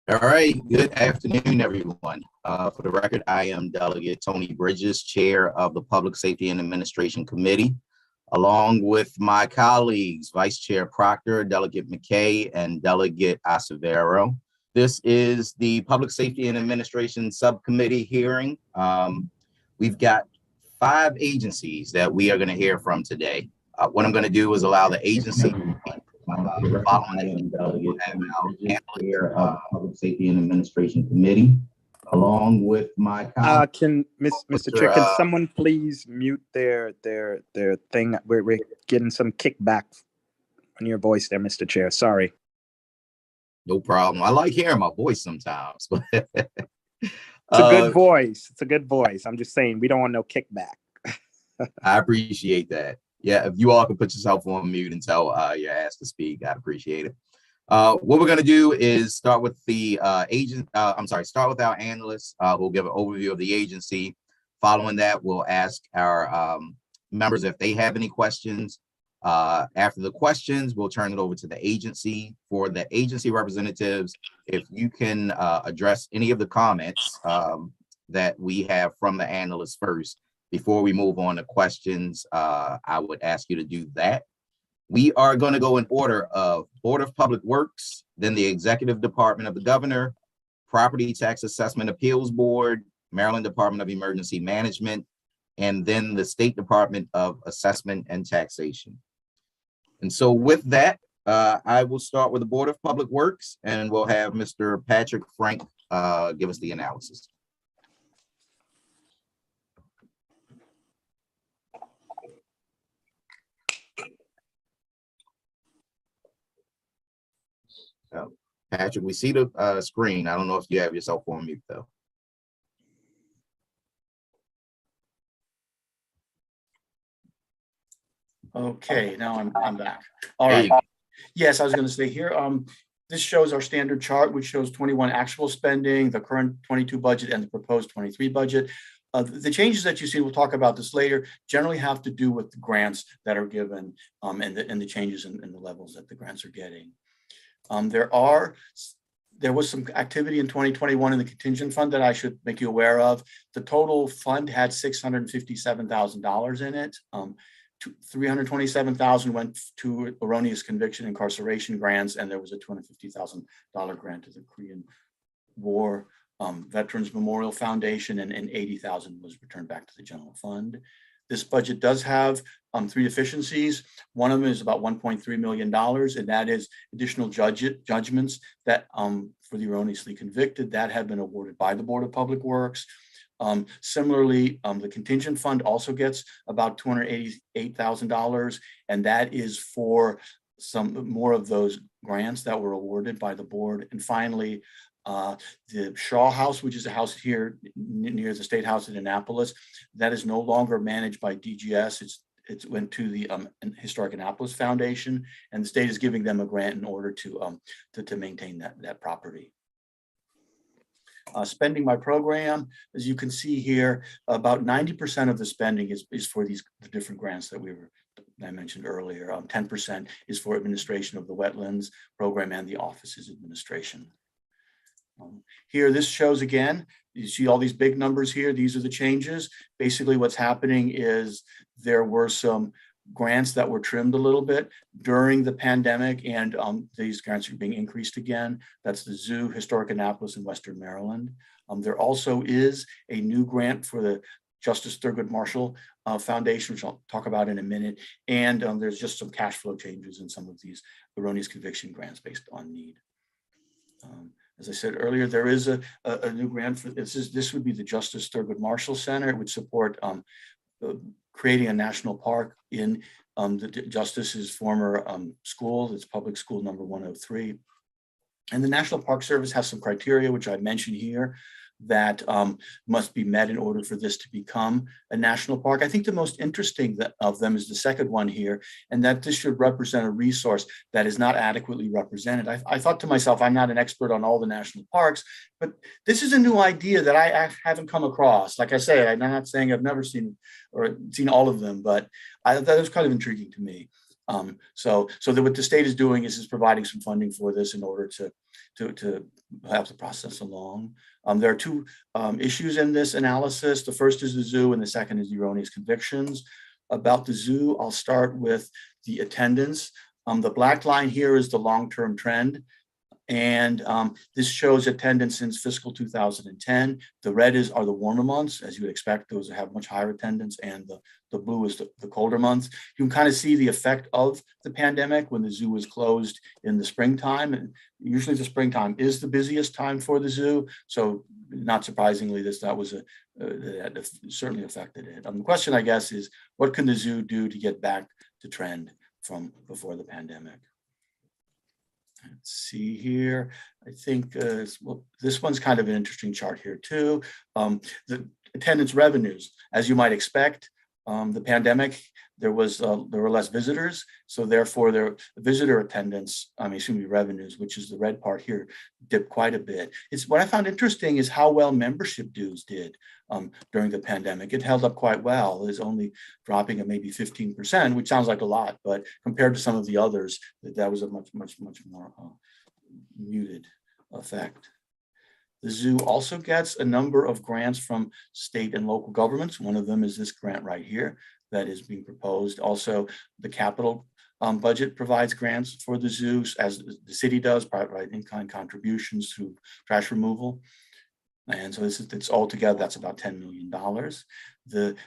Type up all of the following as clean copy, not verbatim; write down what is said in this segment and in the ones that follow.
All right, good afternoon, everyone. For the record, I am Delegate Tony Bridges, Chair of the Public Safety and Administration Committee, along with my colleagues, Vice Chair Proctor, Delegate McKay, and Delegate Acevero. This is the Public Safety and Administration Subcommittee hearing. We've got 5 agencies that we are going to hear from today. What I'm going to do is allow the agency following that Chair of Public Safety and Administration Committee, along with my Mr. Chair, can someone please mute their thing? We're getting some kickback on your voice there, Mr. Chair. Sorry. No problem. I like hearing my voice sometimes. It's a good voice. It's a good voice. I'm just saying we don't want no kickback. I appreciate that. Yeah, if you all can put yourself on mute until you're asked to speak, I'd appreciate it. What we're going to do is start with the start with our analysts who'll give an overview of the agency. Following that, we'll ask our members if they have any questions. After the questions, we'll turn it over to the agency. For the agency representatives, if you can address any of the comments that we have from the analysts first, before we move on to questions, I would ask you to do that. We are going to go in order of Board of Public Works, then the Executive Department of the Governor, Property Tax Assessment Appeals Board, Maryland Department of Emergency Management, and then the State Department of Assessment and Taxation. And so with that, I will start with the Board of Public Works, and we'll have Mr. Patrick Frank give us the analysis. Patrick, we see the screen. I don't know if you have yourself on mute though. Okay, now I'm back. All right. Yes, I was going to say here. This shows our standard chart, which shows 21 actual spending, the current 22 budget, and the proposed 23 budget. The changes that you see, we'll talk about this later, generally have to do with the grants that are given and the changes in the levels that the grants are getting. There was some activity in 2021 in the contingent fund that I should make you aware of. The total fund had $657,000 in it. $327,000 went to erroneous conviction incarceration grants, and there was a $250,000 grant to the Korean War Veterans Memorial Foundation, and $80,000 was returned back to the general fund. This budget does have 3 deficiencies. One of them is about $1.3 million, and that is additional judgments that for the erroneously convicted that have been awarded by the Board of Public Works. Similarly, the contingent fund also gets about $288,000, and that is for some more of those grants that were awarded by the board. And finally, the Shaw House, which is a house here near the State House in Annapolis, that is no longer managed by DGS. It went to the Historic Annapolis Foundation, and the state is giving them a grant in order to maintain that property. Spending by program, as you can see here, about 90% of the spending is for the different grants that I mentioned earlier. 10% is for administration of the wetlands program and the office's administration. Here, this shows again, you see all these big numbers here. These are the changes. Basically, what's happening is there were some grants that were trimmed a little bit during the pandemic, and these grants are being increased again. That's the Zoo, Historic Annapolis, in Western Maryland. There also is a new grant for the Justice Thurgood Marshall Foundation, which I'll talk about in a minute. And there's just some cash flow changes in some of these erroneous conviction grants based on need. As I said earlier, there is a new grant for this. This would be the Justice Thurgood Marshall Center. It would support creating a national park in the Justice's former school. It's public school number 103. And the National Park Service has some criteria, which I mentioned here, that must be met in order for this to become a national park. I think the most interesting of them is the second one here, and that this should represent a resource that is not adequately represented. I thought to myself, I'm not an expert on all the national parks, but this is a new idea that I haven't come across. Like I say, I'm not saying I've never seen or seen all of them, but that was kind of intriguing to me. So what the state is doing is providing some funding for this in order to help the process along. There are two issues in this analysis. The first is the zoo, and the second is the erroneous convictions. About the zoo, I'll start with the attendance. The black line here is the long-term trend. And this shows attendance since fiscal 2010. The red are the warmer months, as you would expect. Those have much higher attendance, and the blue is the colder months. You can kind of see the effect of the pandemic when the zoo was closed in the springtime. And usually the springtime is the busiest time for the zoo. So not surprisingly, that certainly affected it. The question, I guess, is what can the zoo do to get back to trend from before the pandemic? Let's see here. I think well, this one's kind of an interesting chart here too. The attendance revenues, as you might expect, the pandemic, there were less visitors, so therefore their visitor attendance, revenues, which is the red part here, dipped quite a bit. What I found interesting is how well membership dues did during the pandemic. It held up quite well. It's only dropping at maybe 15%, which sounds like a lot, but compared to some of the others, that was a much more muted effect. The zoo also gets a number of grants from state and local governments. One of them is this grant right here that is being proposed. Also, the capital budget provides grants for the zoos, as the city does, private in-kind contributions through trash removal. And so it's all together, that's about $10 million.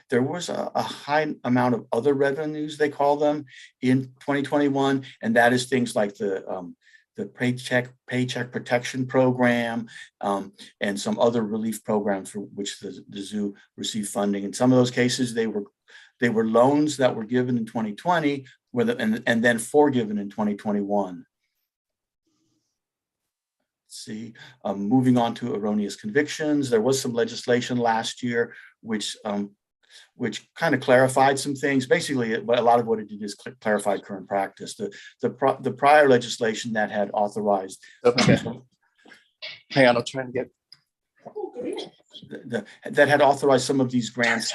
There was a high amount of other revenues, they call them, in 2021, and that is things like the paycheck protection program, and some other relief programs for which the zoo received funding. In some of those cases, they were loans that were given in 2020, and then forgiven in 2021. See, moving on to erroneous convictions. There was some legislation last year which kind of clarified some things. Basically, a lot of what it did is clarify current practice. The prior legislation that had authorized. Okay. Hang on, I'm trying to get. That had authorized some of these grants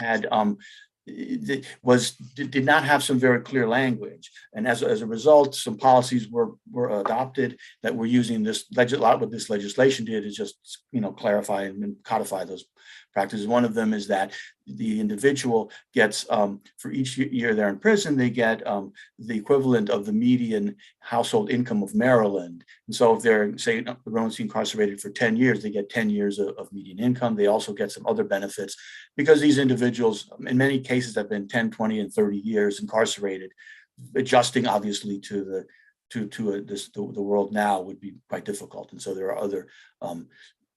did not have some very clear language, and as a result, some policies were adopted that were using this. A lot what this legislation did is just clarify and codify those practices. One of them is that the individual gets for each year they're in prison, they get the equivalent of the median household income of Maryland. And so if they're, say, erroneously incarcerated for 10 years, they get 10 years of median income. They also get some other benefits because these individuals, in many cases, have been 10, 20, and 30 years incarcerated. Adjusting, obviously, to the world now would be quite difficult. And so there are other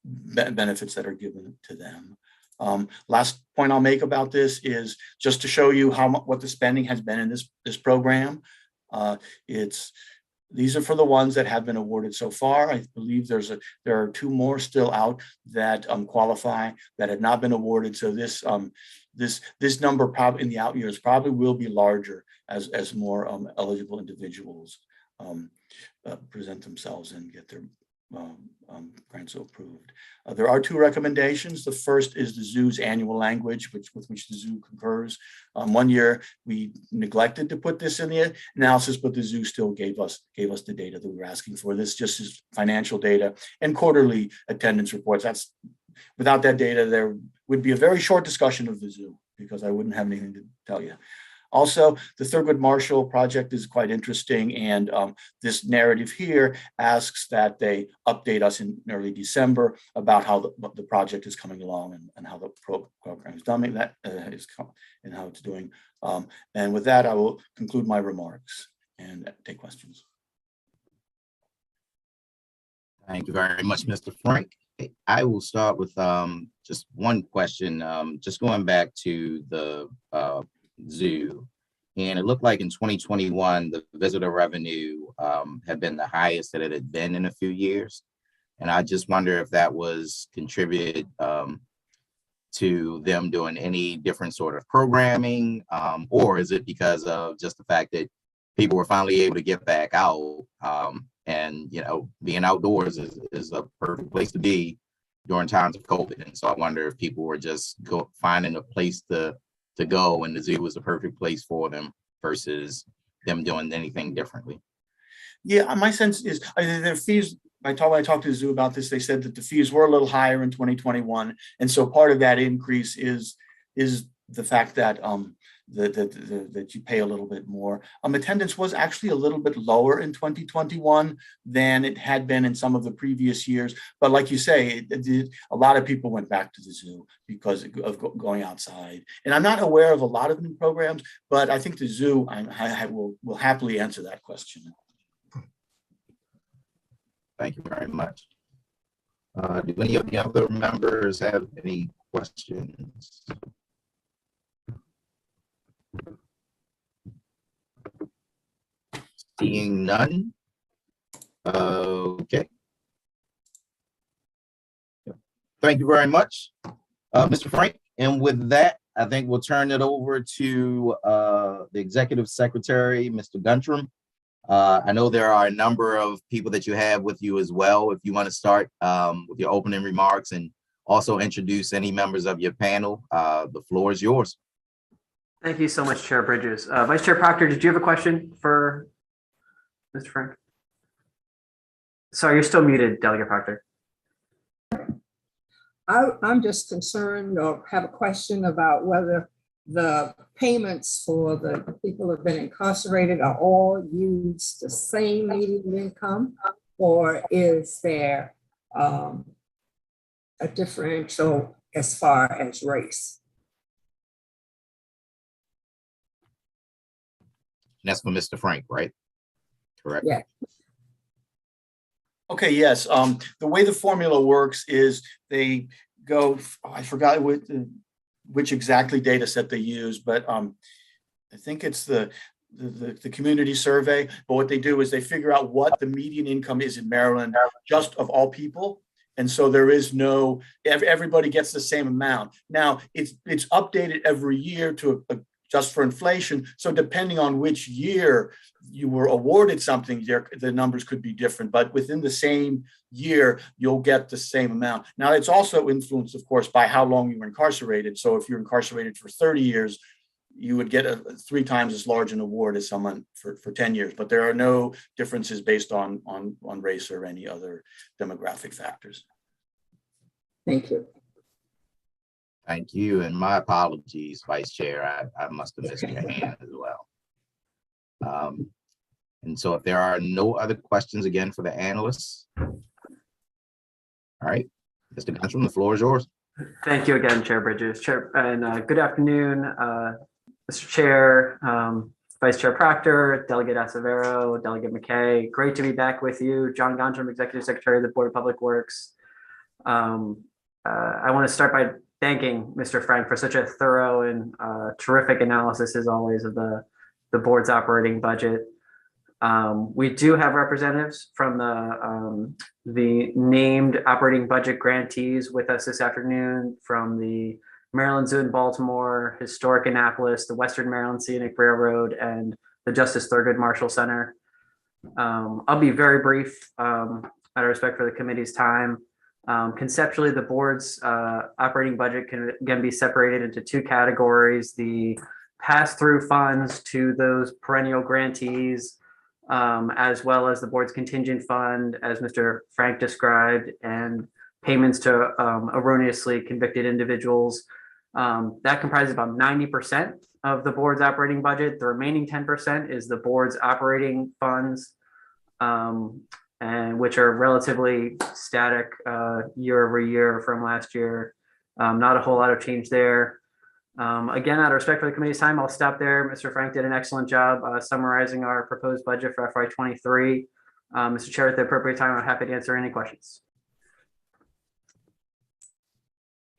benefits that are given to them. Last point I'll make about this is just to show you what the spending has been in this program. These are for the ones that have been awarded so far. I believe there are two more still out that qualify that have not been awarded. So this number probably in the out years probably will be larger as more eligible individuals present themselves and get their grants approved. There are two recommendations. The first is the zoo's annual language, with which the zoo concurs. 1 year we neglected to put this in the analysis, but the zoo still gave us the data that we were asking for. This just is financial data and quarterly attendance reports. Without that data, there would be a very short discussion of the zoo because I wouldn't have anything to tell you. Also, the Thurgood Marshall project is quite interesting, and this narrative here asks that they update us in early December about how the project is coming along and how the program is doing and how it's doing. And with that, I will conclude my remarks and take questions. Thank you very much, Mr. Frank. I will start with just one question, just going back to the zoo. And it looked like in 2021, the visitor revenue had been the highest that it had been in a few years. And I just wonder if that was contributed to them doing any different sort of programming, or is it because of just the fact that people were finally able to get back out, and being outdoors is a perfect place to be during times of COVID. And so I wonder if people were just finding a place to go, and the zoo was the perfect place for them versus them doing anything differently. Yeah, my sense is their fees. When I talked to the zoo about this, they said that the fees were a little higher in 2021, and so part of that increase is the fact that that you pay a little bit more. Attendance was actually a little bit lower in 2021 than it had been in some of the previous years. But like you say, a lot of people went back to the zoo because of going outside. And I'm not aware of a lot of new programs, but I think the zoo will happily answer that question. Thank you very much. Do any of the other members have any questions? Seeing none. Okay. Thank you very much, Mr. Frank. And with that, I think we'll turn it over to the Executive Secretary, Mr. Guntram. I know there are a number of people that you have with you as well. If you want to start with your opening remarks and also introduce any members of your panel, the floor is yours. Thank you so much, Chair Bridges. Vice Chair Proctor, did you have a question for Mr. Frank? Sorry, you're still muted, Delegate Proctor. I'm just concerned or have a question about whether the payments for the people who have been incarcerated are all used the same median income, or is there a differential as far as race? And that's for Mr. Frank, right? Correct. Yeah. Okay, yes. The way the formula works is they go, I forgot which exactly data set they use, but I think it's the community survey. But what they do is they figure out what the median income is in Maryland, just of all people. And so there is no, everybody gets the same amount. Now, it's updated every year to just for inflation. So depending on which year you were awarded something, the numbers could be different, but within the same year, you'll get the same amount. Now, it's also influenced, of course, by how long you were incarcerated. So if you're incarcerated for 30 years, you would get 3 times as large an award as someone for 10 years, but there are no differences based on race or any other demographic factors. Thank you. Thank you, and my apologies, Vice Chair. I must have missed your hand as well. And so if there are no other questions again for the analysts. All right, Mr. Guntram, the floor is yours. Thank you again, Chair Bridges. Chair, and good afternoon, Mr. Chair, Vice Chair Proctor, Delegate Acevero, Delegate McKay. Great to be back with you. John Guntram, Executive Secretary of the Board of Public Works. I want to start by thanking Mr. Frank for such a thorough and terrific analysis, as always, of the board's operating budget. We do have representatives from the named operating budget grantees with us this afternoon from the Maryland Zoo in Baltimore, Historic Annapolis, the Western Maryland Scenic Railroad, and the Justice Thurgood Marshall Center. I'll be very brief out of respect for the committee's time. Conceptually, the board's operating budget can again be separated into 2 categories: the pass-through funds to those perennial grantees, as well as the board's contingent fund, as Mr. Frank described, and payments to erroneously convicted individuals. That comprises about 90% of the board's operating budget. The remaining 10% is the board's operating funds, and which are relatively static year over year from last year. Not a whole lot of change there. Again, out of respect for the committee's time, I'll stop there. Mr. Frank did an excellent job summarizing our proposed budget for FY23. Mr. Chair, at the appropriate time, I'm happy to answer any questions.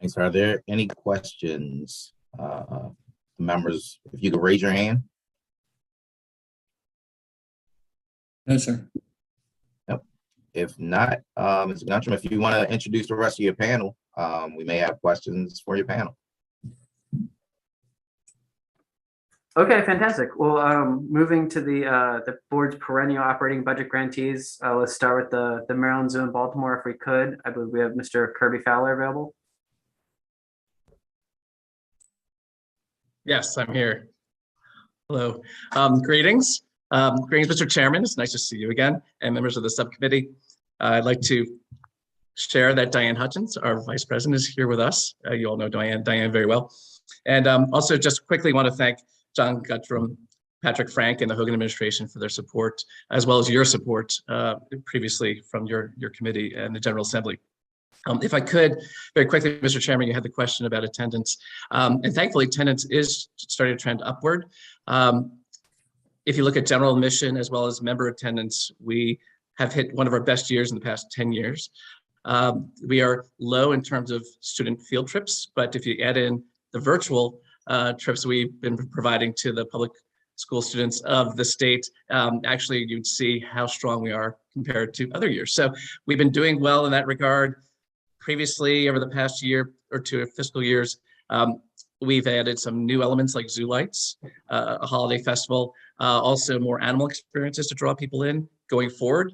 Thanks. Are there any questions? Members, if you could raise your hand. No, sir. Yep. If not, Mr. Guntram, if you want to introduce the rest of your panel, we may have questions for your panel. Okay, fantastic. Well, moving to the board's perennial operating budget grantees, let's start with the Maryland Zoo in Baltimore, if we could. I believe we have Mr. Kirby Fowler available. Yes, I'm here. Hello. Greetings. Greetings, Mr. Chairman. It's nice to see you again, and members of the subcommittee. I'd like to share that Diane Hutchins, our Vice President, is here with us. You all know Diane very well. And also just quickly want to thank John Guttram, Patrick Frank, and the Hogan administration for their support, as well as your support previously from your committee and the General Assembly. If I could, very quickly, Mr. Chairman, you had the question about attendance. And thankfully, attendance is starting to trend upward. If you look at general admission as well as member attendance, we have hit one of our best years in the past 10 years. We are low in terms of student field trips, but if you add in the virtual trips we've been providing to the public school students of the state, actually you'd see how strong we are compared to other years. So we've been doing well in that regard. Previously, over the past year or two fiscal years, we've added some new elements like zoo lights, a holiday festival, also more animal experiences to draw people in. Going forward,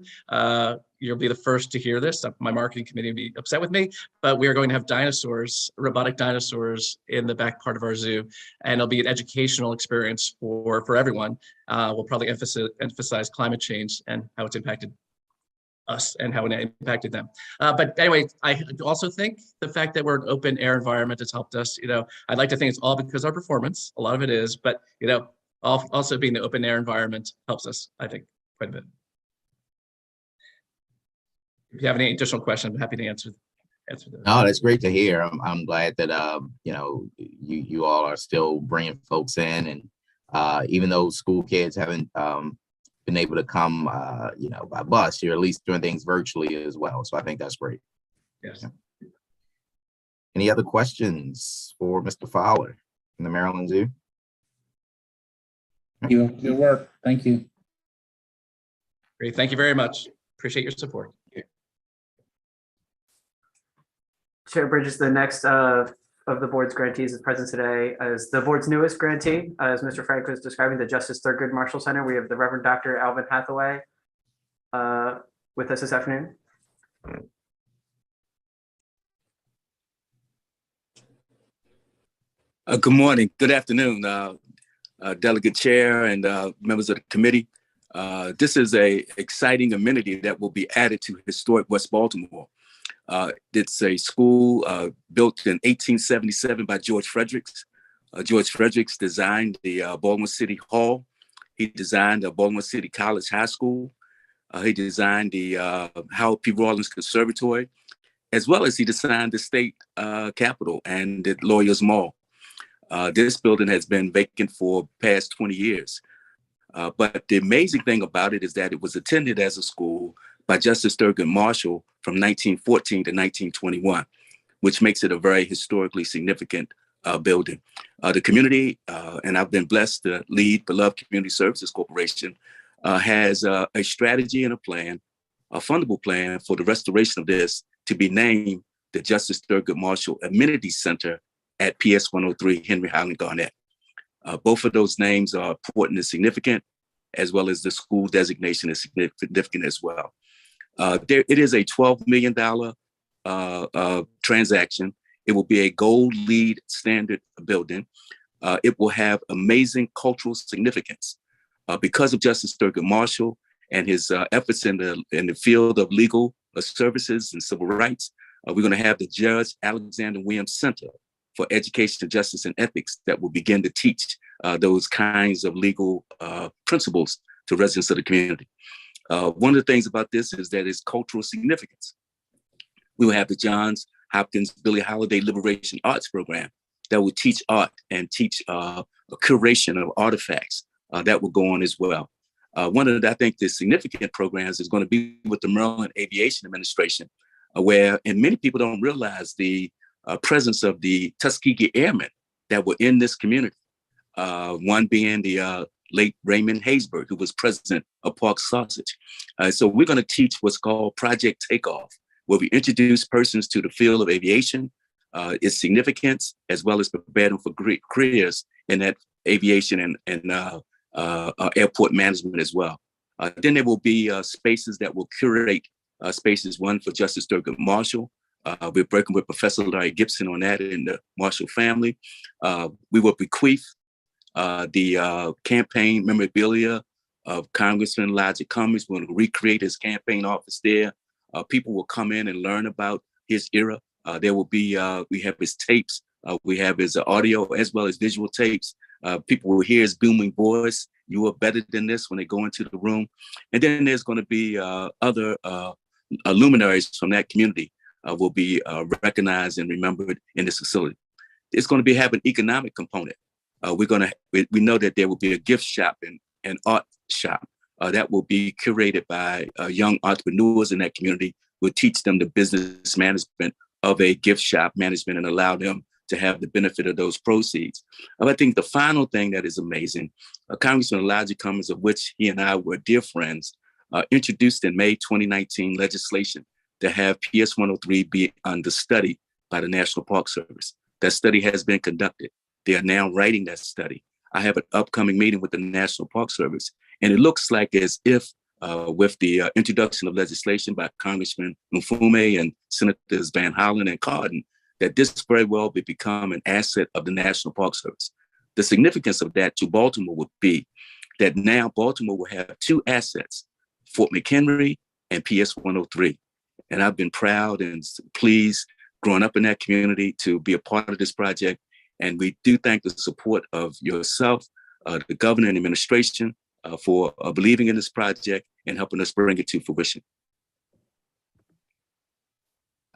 you'll be the first to hear this. My marketing committee will be upset with me, but we are going to have dinosaurs, robotic dinosaurs in the back part of our zoo, and it'll be an educational experience for everyone. We'll probably emphasize climate change and how it's impacted us and how it impacted them. But anyway, I also think the fact that we're an open air environment has helped us. I'd like to think it's all because of our performance. A lot of it is, but also being the open air environment helps us, I think, quite a bit. If you have any additional questions, I'm happy to answer those. No, that's great to hear. I'm glad that you all are still bringing folks in, and even though school kids haven't been able to come by bus, you're at least doing things virtually as well. So I think that's great. Yes. Yeah. Any other questions for Mr. Fowler in the Maryland Zoo? Thank you. Good work. Thank you. Great. Thank you very much. Appreciate your support. Chair Bridges, the next of the board's grantees is present today as the board's newest grantee. As Mr. Frank was describing, the Justice Thurgood Marshall Center. We have the Reverend Dr. Alvin Hathaway with us this afternoon. Good morning, good afternoon, Delegate Chair and members of the committee. This is an exciting amenity that will be added to historic West Baltimore. It's a school built in 1877 by George Fredericks. George Fredericks designed the Baltimore City Hall. He designed the Baltimore City College High School. He designed the Howard P. Rawlins Conservatory, as well as he designed the state capitol and the Lawyers Mall. This building has been vacant for the past 20 years. But the amazing thing about it is that it was attended as a school by Justice Thurgood Marshall from 1914 to 1921, which makes it a very historically significant building. The community, and I've been blessed to lead Beloved Community Services Corporation, has a strategy and a plan, a fundable plan for the restoration of this to be named the Justice Thurgood Marshall Amenity Center at PS 103 Henry Highland Garnett. Both of those names are important and significant, as well as the school designation is significant as well. It is a $12 million transaction. It will be a gold LEED standard building. It will have amazing cultural significance because of Justice Thurgood Marshall and his efforts in the field of legal services and civil rights. We're going to have the Judge Alexander Williams Center for Education, Justice, and Ethics that will begin to teach those kinds of legal principles to residents of the community. One of the things about this is that it's cultural significance. We will have the Johns Hopkins Billie Holiday Liberation Arts Program that will teach art and teach a curation of artifacts that will go on as well. One of the, I think, the significant programs is going to be with the Maryland Aviation Administration, where, and many people don't realize the presence of the Tuskegee Airmen that were in this community. One being the late Raymond Haysbert, who was president of Park Sausage. So we're going to teach what's called Project Takeoff, where we introduce persons to the field of aviation, its significance, as well as prepare them for great careers in that aviation and airport management as well. Then there will be spaces that will curate spaces, one for Justice Thurgood Marshall. We're working with Professor Larry Gibson on that in the Marshall family. We will bequeath the campaign memorabilia of Congressman Elijah Cummings. We're going to recreate his campaign office there. People will come in and learn about his era. There will be, we have his tapes. We have his audio as well as visual tapes. People will hear his booming voice. You are better than this when they go into the room. And then there's going to be other luminaries from that community will be recognized and remembered in this facility. It's going to have an economic component. We know that there will be a gift shop and an art shop that will be curated by young entrepreneurs in that community. We'll teach them the business management of a gift shop management and allow them to have the benefit of those proceeds. I think the final thing that is amazing, Congressman Elijah Cummings, of which he and I were dear friends, introduced in May 2019 legislation to have PS 103 be under study by the National Park Service. That study has been conducted. They are now writing that study. I have an upcoming meeting with the National Park Service, and it looks like as if with the introduction of legislation by Congressman Mfume and Senators Van Hollen and Cardin, that this very well will become an asset of the National Park Service. The significance of that to Baltimore would be that now Baltimore will have two assets, Fort McHenry and PS 103. And I've been proud and pleased growing up in that community to be a part of this project. And we do thank the support of yourself, the governor and administration for believing in this project and helping us bring it to fruition.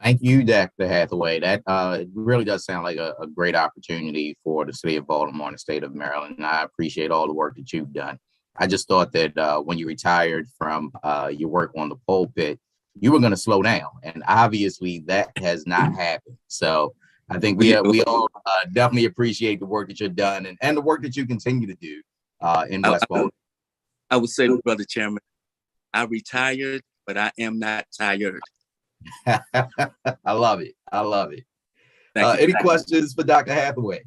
Thank you, Dr. Hathaway. That it really does sound like a great opportunity for the city of Baltimore and the state of Maryland. And I appreciate all the work that you've done. I just thought that when you retired from your work on the pulpit, you were going to slow down. And obviously that has not happened. So I think we all definitely appreciate the work that you've done and the work that you continue to do in West Baltimore. I would say, Brother Chairman, I retired, but I am not tired. I love it. I love it. Any questions for Dr. Hathaway?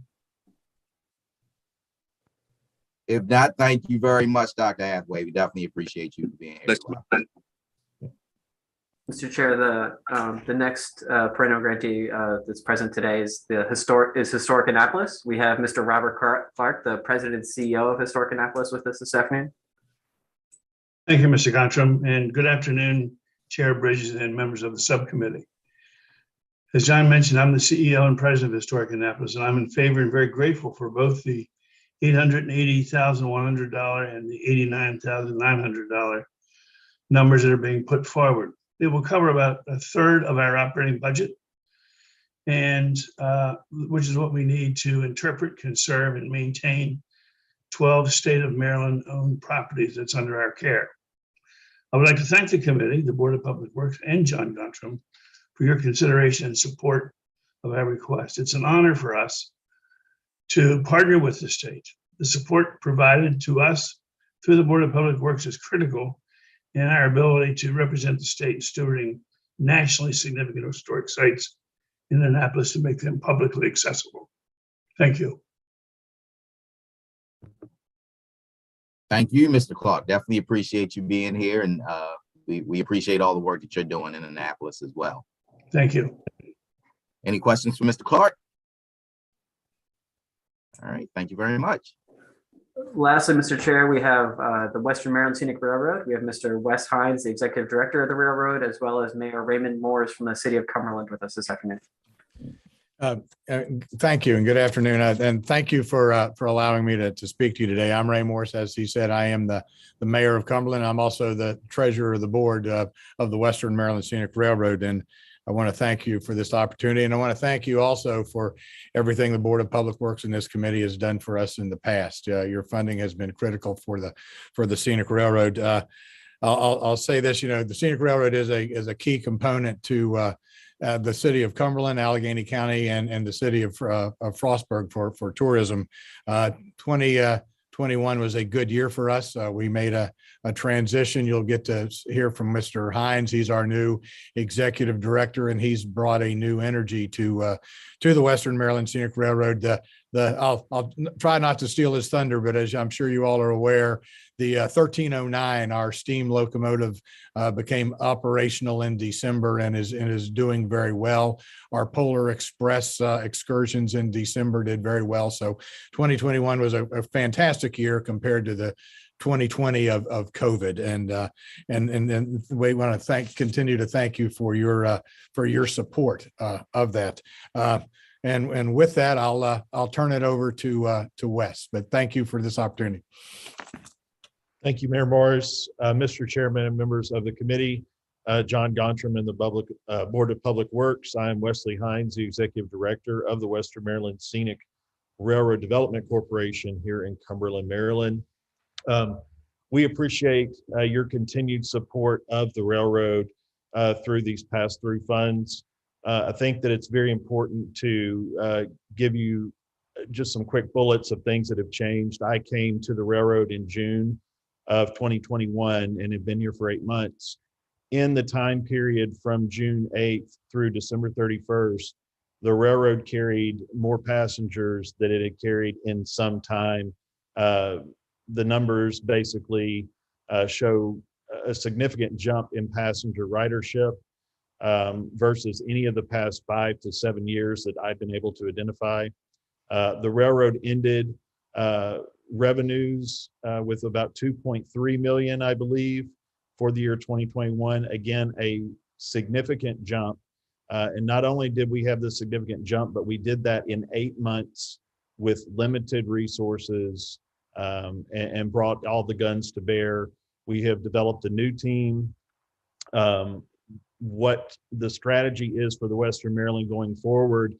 If not, thank you very much, Dr. Hathaway. We definitely appreciate you being here. Mr. Chair, the next perennial grantee that's present today is Historic Annapolis. We have Mr. Robert Clark, the President and CEO of Historic Annapolis, with us this afternoon. Thank you, Mr. Gontram, and good afternoon, Chair Bridges and members of the subcommittee. As John mentioned, I'm the CEO and President of Historic Annapolis, and I'm in favor and very grateful for both the $880,100 and the $89,900 numbers that are being put forward. It will cover about a third of our operating budget, and which is what we need to interpret, conserve, and maintain 12 state of Maryland owned properties that's under our care. I would like to thank the committee, the Board of Public Works, and John Gontram for your consideration and support of our request. It's an honor for us to partner with the state. The support provided to us through the Board of Public Works is critical in our ability to represent the state stewarding nationally significant historic sites in Annapolis to make them publicly accessible. Thank you. Thank you, Mr. Clark. Definitely appreciate you being here, and we appreciate all the work that you're doing in Annapolis as well. Thank you. Any questions for Mr. Clark? All right, thank you very much. Lastly, Mr. Chair, we have the Western Maryland Scenic Railroad. We have Mr. Wes Hines, the Executive Director of the Railroad, as well as Mayor Raymond Moores from the City of Cumberland with us this afternoon. Thank you and good afternoon. And thank you for allowing me to speak to you today. I'm Ray Morris. As he said, I am the mayor of Cumberland. I'm also the treasurer of the board of the Western Maryland Scenic Railroad. And I want to thank you for this opportunity. And I want to thank you also for everything the Board of Public Works and this committee has done for us in the past. Your funding has been critical for the Scenic Railroad. I'll say this, the Scenic Railroad is a key component to the city of Cumberland, Allegheny County, and the city of Frostburg for tourism. 2021 was a good year for us. We made a transition. You'll get to hear from Mr. Hines. He's our new executive director, and he's brought a new energy to the Western Maryland Scenic Railroad. I'll try not to steal his thunder, but as I'm sure you all are aware, the 1309, our steam locomotive, became operational in December and is doing very well. Our Polar Express excursions in December did very well. So 2021 was a fantastic year compared to the 2020 of COVID, and we want to continue to thank you for your support of that. And with that, I'll turn it over to Wes. But thank you for this opportunity. Thank you, Mayor Morris, Mr. Chairman, and members of the committee, John Gontram and the Board of Public Works. I'm Wesley Hines, the Executive Director of the Western Maryland Scenic Railroad Development Corporation here in Cumberland, Maryland. We appreciate your continued support of the railroad through these pass-through funds. I think that it's very important to give you just some quick bullets of things that have changed. I came to the railroad in June of 2021 and have been here for 8 months. In the time period from June 8th through December 31st, the railroad carried more passengers than it had carried in some time. The numbers basically show a significant jump in passenger ridership versus any of the past 5 to 7 years that I've been able to identify. The railroad ended revenues with about 2.3 million, I believe, for the year 2021. Again, a significant jump. And not only did we have this significant jump, but we did that in 8 months with limited resources and brought all the guns to bear. We have developed a new team. What the strategy is for the Western Maryland going forward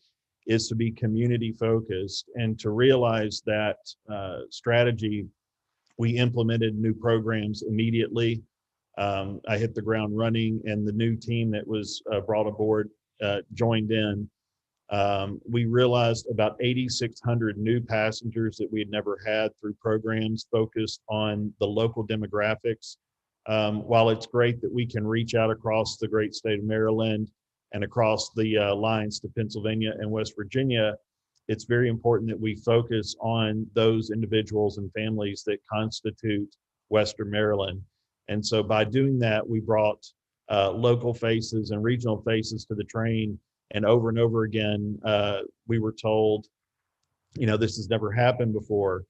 is to be community focused, and to realize that strategy, we implemented new programs immediately. I hit the ground running, and the new team that was brought aboard joined in. We realized about 8,600 new passengers that we had never had through programs focused on the local demographics. While it's great that we can reach out across the great state of Maryland and across the lines to Pennsylvania and West Virginia, it's very important that we focus on those individuals and families that constitute Western Maryland. And so by doing that, we brought local faces and regional faces to the train. And over again, we were told, this has never happened before.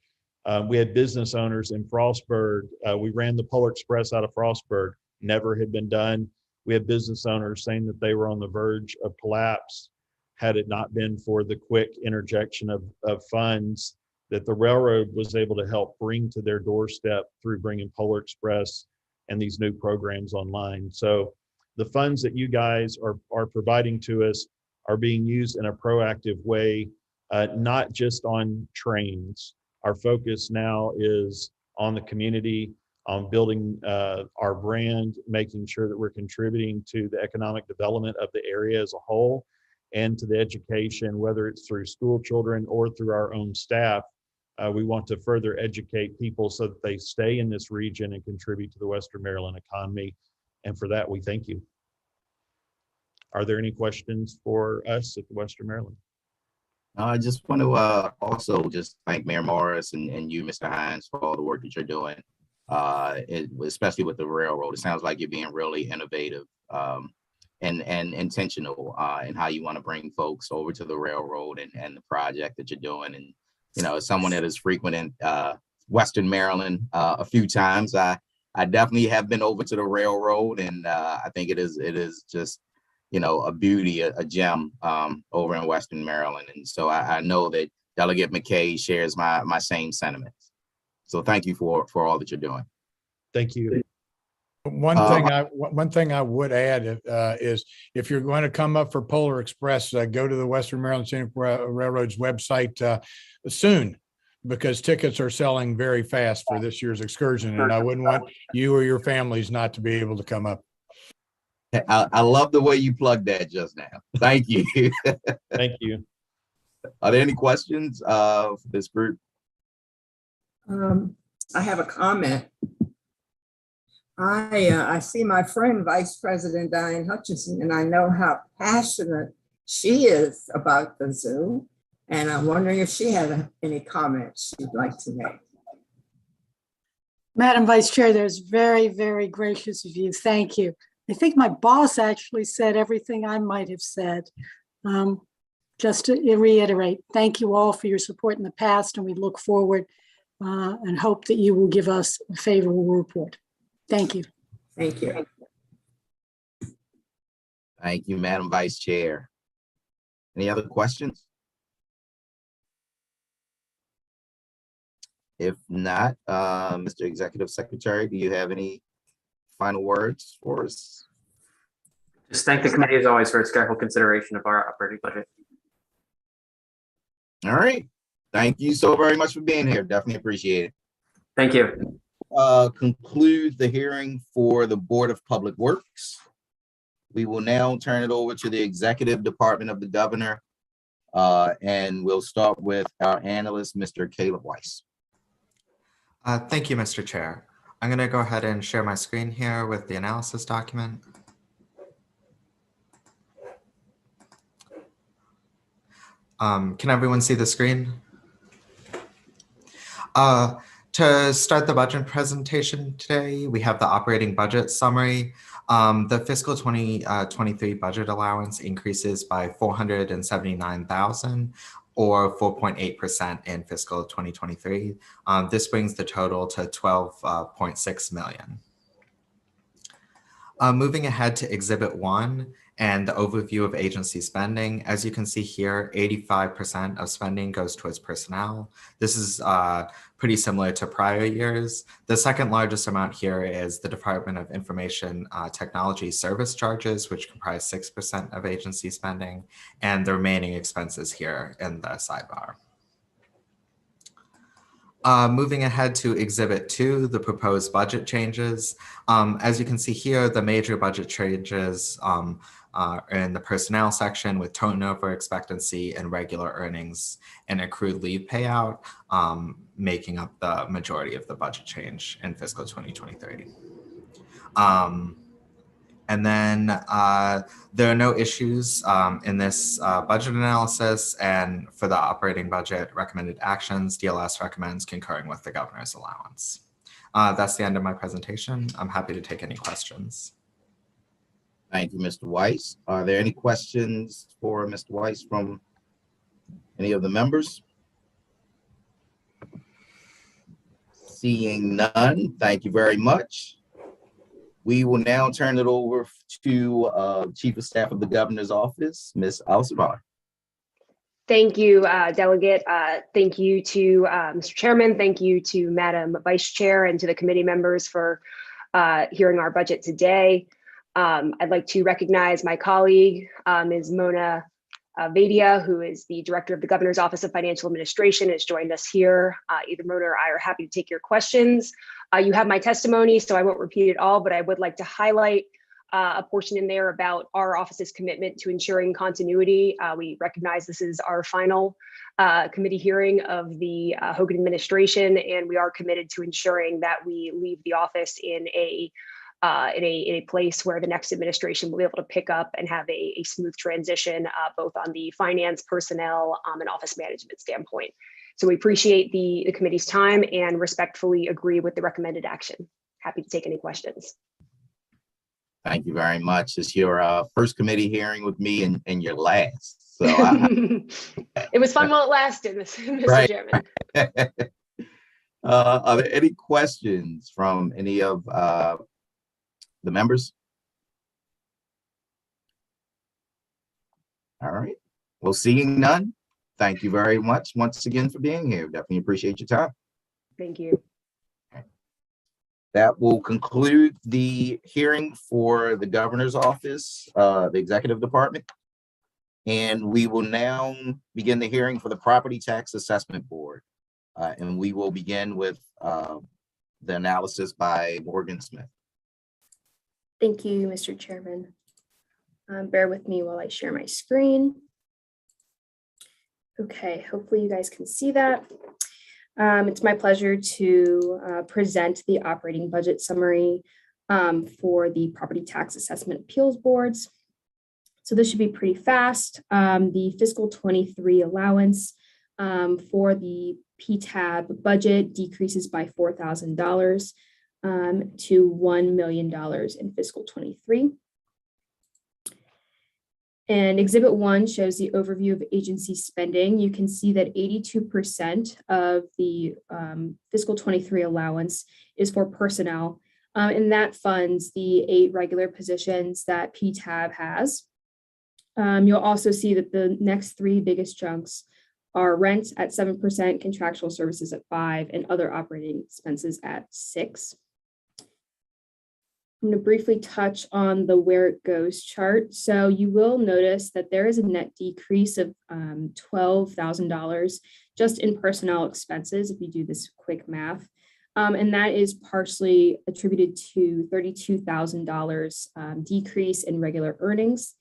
We had business owners in Frostburg. We ran the Polar Express out of Frostburg, never had been done. We had business owners saying that they were on the verge of collapse had it not been for the quick interjection of funds that the railroad was able to help bring to their doorstep through bringing Polar Express and these new programs online. So the funds that you guys are providing to us are being used in a proactive way, not just on trains. Our focus now is on the community, on building our brand, making sure that we're contributing to the economic development of the area as a whole, and to the education, whether it's through school children or through our own staff. We want to further educate people so that they stay in this region and contribute to the Western Maryland economy. And for that, we thank you. Are there any questions for us at the Western Maryland? I just want to also just thank Mayor Morris and you, Mr. Hines, for all the work that you're doing, especially with the railroad. It sounds like you're being really innovative and intentional in how you want to bring folks over to the railroad and the project that you're doing. And, as someone that has frequented Western Maryland a few times, I definitely have been over to the railroad, and I think it is just a beauty, a gem over in Western Maryland. And so I know that Delegate McKay shares my same sentiments. So thank you for all that you're doing. Thank you. One thing I would add is if you're going to come up for Polar Express, go to the Western Maryland Scenic Railroad's website soon, because tickets are selling very fast for this year's excursion, and I wouldn't want you or your families not to be able to come up. I love the way you plugged that just now. Thank you. Thank you. Are there any questions for this group? I have a comment. I see my friend, Vice President Diane Hutchinson, and I know how passionate she is about the zoo. And I'm wondering if she had any comments she'd like to make. Madam Vice Chair, that's very, very gracious of you. Thank you. I think my boss actually said everything I might have said. Just to reiterate, thank you all for your support in the past, and we look forward and hope that you will give us a favorable report. Thank you. Thank you. Thank you, Madam Vice Chair. Any other questions? If not, Mr. Executive Secretary, do you have any final words for us? Just thank the committee as always for its careful consideration of our operating budget. All right. Thank you so very much for being here. Definitely appreciate it. Thank you. Conclude the hearing for the Board of Public Works. We will now turn it over to the Executive Department of the Governor, and we'll start with our analyst, Mr. Caleb Weiss. Thank you, Mr. Chair. I'm going to go ahead and share my screen here with the analysis document. Can everyone see the screen? To start the budget presentation today, we have the operating budget summary. The fiscal 2023 budget allowance increases by $479,000 or 4.8% in fiscal 2023. This brings the total to $12.6 million. Moving ahead to Exhibit 1 and the overview of agency spending. As you can see here, 85% of spending goes towards personnel. This is pretty similar to prior years. The second largest amount here is the Department of Information Technology service charges, which comprise 6% of agency spending, and the remaining expenses here in the sidebar. Moving ahead to Exhibit 2, the proposed budget changes. As you can see here, the major budget changes are in the personnel section with turnover expectancy and regular earnings and accrued leave payout, making up the majority of the budget change in fiscal 2023. And then there are no issues in this budget analysis, and for the operating budget recommended actions, DLS recommends concurring with the governor's allowance. That's the end of my presentation. I'm happy to take any questions. Thank you, Mr. Weiss. Are there any questions for Mr. Weiss from any of the members? Seeing none, thank you very much. We will now turn it over to Chief of Staff of the Governor's Office, Ms. Alcivar. Thank you, Delegate. Thank you to Mr. Chairman. Thank you to Madam Vice Chair and to the committee members for hearing our budget today. I'd like to recognize my colleague, Ms. Mona Vadia, who is the Director of the Governor's Office of Financial Administration, has joined us here. Either Mona or I are happy to take your questions. You have my testimony, so I won't repeat it all, but I would like to highlight a portion in there about our office's commitment to ensuring continuity. We recognize this is our final committee hearing of the Hogan administration, and we are committed to ensuring that we leave the office in a place where the next administration will be able to pick up and have a smooth transition, both on the finance, personnel, and office management standpoint. So we appreciate the committee's time and respectfully agree with the recommended action. Happy to take any questions. Thank you very much. It's your first committee hearing with me and your last. So it was fun while it lasted, Mr. Right. Chairman. Are there any questions from any of the members? All right. Well, seeing none, thank you very much once again for being here. Definitely appreciate your time. Thank you. That will conclude the hearing for the governor's office, the executive department. And we will now begin the hearing for the Property Tax Assessment Board. And we will begin with the analysis by Morgan Smith. Thank you, Mr. Chairman. Bear with me while I share my screen. Okay, hopefully you guys can see that. It's my pleasure to present the operating budget summary for the Property Tax Assessment Appeals Boards. So this should be pretty fast. The fiscal 23 allowance for the Ptab budget decreases by $4,000 to $1 million in fiscal 23. And Exhibit 1 shows the overview of agency spending. You can see that 82% of the fiscal 23 allowance is for personnel, and that funds the 8 regular positions that Ptab has. You'll also see that the next 3 biggest chunks are rent at 7%, contractual services at 5%, and other operating expenses at 6%. I'm going to briefly touch on the where it goes chart. So you will notice that there is a net decrease of $12,000 just in personnel expenses, if you do this quick math. And that is partially attributed to $32,000 decrease in regular earnings.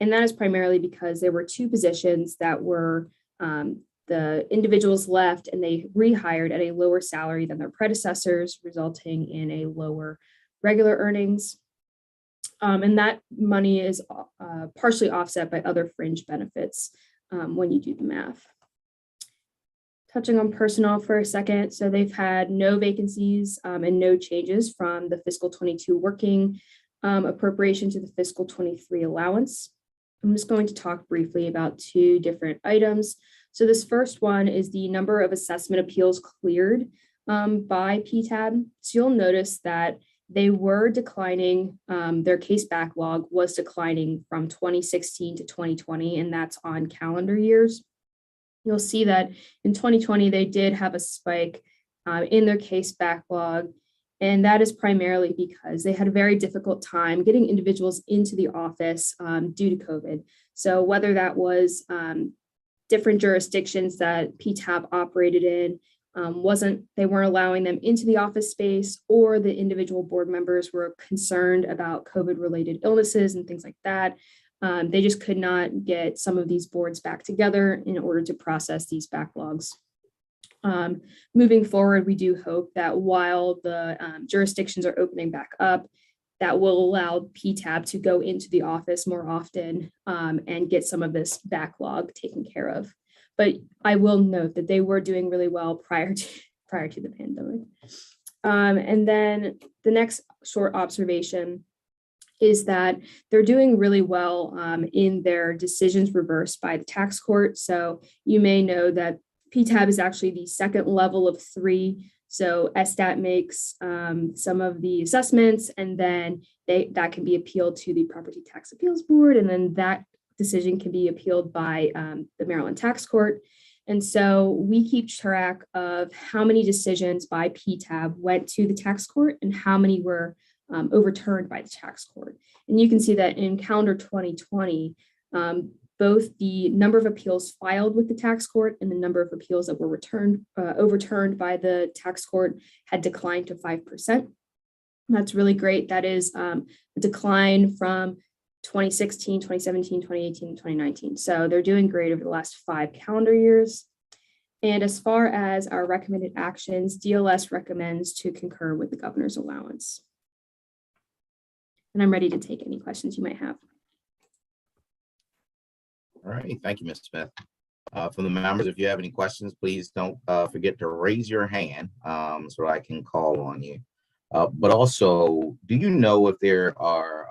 And that is primarily because there were 2 positions that were the individuals left and they rehired at a lower salary than their predecessors, resulting in a lower regular earnings. And that money is partially offset by other fringe benefits when you do the math. Touching on personnel for a second. So they've had no vacancies and no changes from the fiscal 22 working appropriation to the fiscal 23 allowance. I'm just going to talk briefly about 2 different items. So this first one is the number of assessment appeals cleared by Ptab. So you'll notice that they were declining, their case backlog was declining from 2016 to 2020, and that's on calendar years. You'll see that in 2020, they did have a spike in their case backlog, and that is primarily because they had a very difficult time getting individuals into the office due to COVID. So whether that was different jurisdictions that Ptab operated in, they weren't allowing them into the office space, or the individual board members were concerned about COVID-related illnesses and things like that. They just could not get some of these boards back together in order to process these backlogs. Moving forward, we do hope that while the jurisdictions are opening back up, that will allow Ptab to go into the office more often and get some of this backlog taken care of. But I will note that they were doing really well prior to the pandemic. And then the next short observation is that they're doing really well in their decisions reversed by the tax court. So you may know that Ptab is actually the second level of 3. So SDAT makes some of the assessments, and then that can be appealed to the Property Tax Appeals Board, and then that decision can be appealed by the Maryland Tax Court. And so we keep track of how many decisions by Ptab went to the tax court and how many were overturned by the tax court. And you can see that in calendar 2020, both the number of appeals filed with the tax court and the number of appeals that were overturned by the tax court had declined to 5%. That's really great. That is a decline from 2016, 2017, 2018, and 2019. So they're doing great over the last 5 calendar years. And as far as our recommended actions, DLS recommends to concur with the governor's allowance. And I'm ready to take any questions you might have. All right, thank you, Ms. Smith. For the members, if you have any questions, please don't forget to raise your hand so I can call on you. But also, do you know if there are,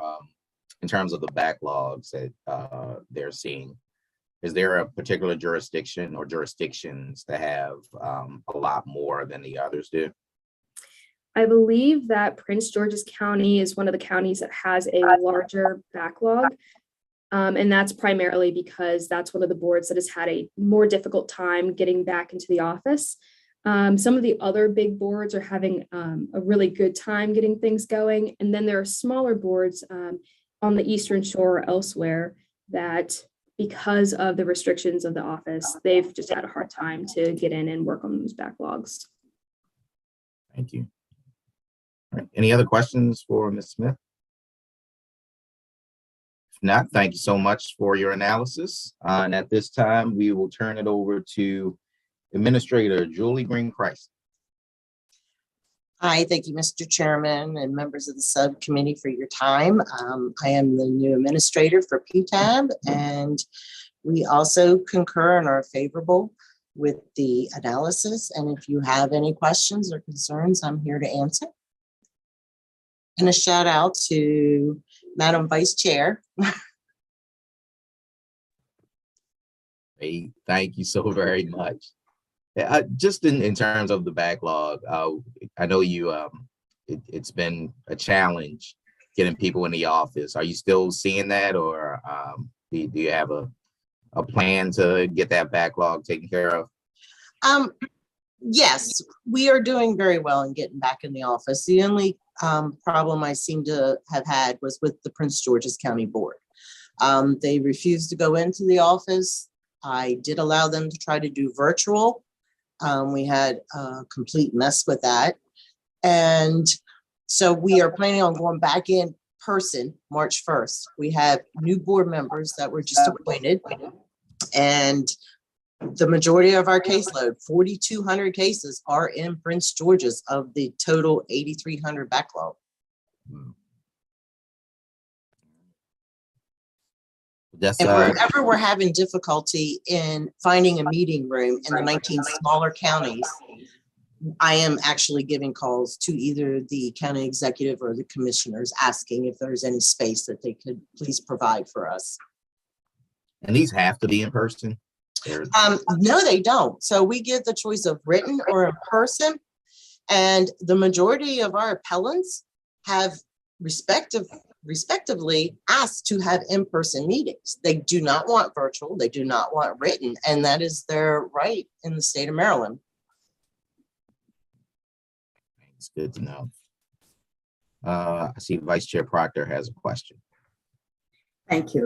in terms of the backlogs that they're seeing, is there a particular jurisdiction or jurisdictions that have a lot more than the others do? I believe that Prince George's County is one of the counties that has a larger backlog. And that's primarily because that's one of the boards that has had a more difficult time getting back into the office. Some of the other big boards are having a really good time getting things going. And then there are smaller boards on the Eastern Shore or elsewhere that, because of the restrictions of the office, they've just had a hard time to get in and work on those backlogs. Thank you. All right. Any other questions for Ms. Smith? If not, thank you so much for your analysis. And at this time, we will turn it over to Administrator Julie Green-Price. Hi, thank you, Mr. Chairman and members of the subcommittee for your time. I am the new administrator for Ptab, and we also concur and are favorable with the analysis. And if you have any questions or concerns, I'm here to answer. And a shout out to Madam Vice Chair Great. Thank you so very much. Just in terms of the backlog, I know you it's been a challenge getting people in the office. Are you still seeing that, or do you have a plan to get that backlog taken care of? Yes, we are doing very well in getting back in the office. The only problem I seem to have had was with the Prince George's County Board. They refused to go into the office. I did allow them to try to do virtual. We had a complete mess with that. And so we are planning on going back in person March 1st. We have new board members that were just appointed, and the majority of our caseload, 4,200 cases, are in Prince George's of the total 8,300 backlog. That's And wherever we're having difficulty in finding a meeting room in the 19 smaller counties, I am actually giving calls to either the county executive or the commissioners asking if there's any space that they could please provide for us. And these have to be in person? No, they don't. So we give the choice of written or in person. And the majority of our appellants have respectively asked to have in-person meetings. They do not want virtual. They do not want written. And that is their right in the state of Maryland. It's good to know. I see Vice Chair Proctor has a question. Thank you.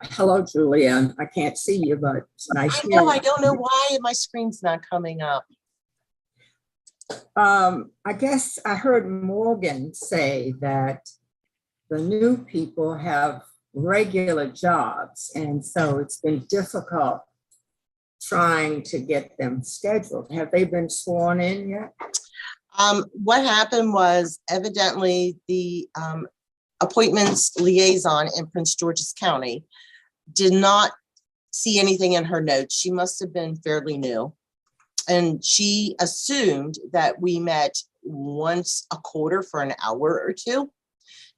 Hello, Julia. I can't see you, but it's nice. I don't know why my screen's not coming up. I guess I heard Morgan say that the new people have regular jobs, and so it's been difficult trying to get them scheduled. Have they been sworn in yet? What happened was evidently the appointments liaison in Prince George's County did not see anything in her notes. She must have been fairly new. And she assumed that we met once a quarter for an hour or two.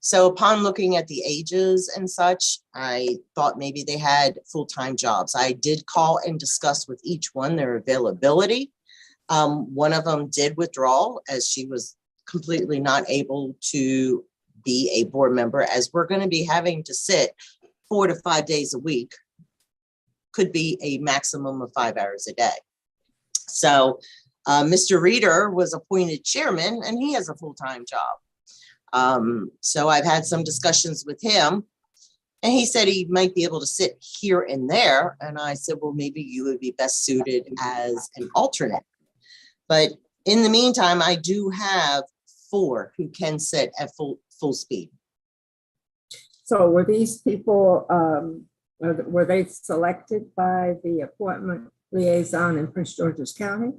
So upon looking at the ages and such, I thought maybe they had full-time jobs. I did call and discuss with each one their availability. One of them did withdraw as she was completely not able to be a board member, as we're going to be having to sit 4 to 5 days a week, could be a maximum of 5 hours a day. So Mr. Reeder was appointed chairman, and he has a full-time job. So I've had some discussions with him, and he said he might be able to sit here and there. And I said, well, maybe you would be best suited as an alternate. But in the meantime, I do have 4 who can sit at full speed. So were these people, were they selected by the appointment liaison in Prince George's County?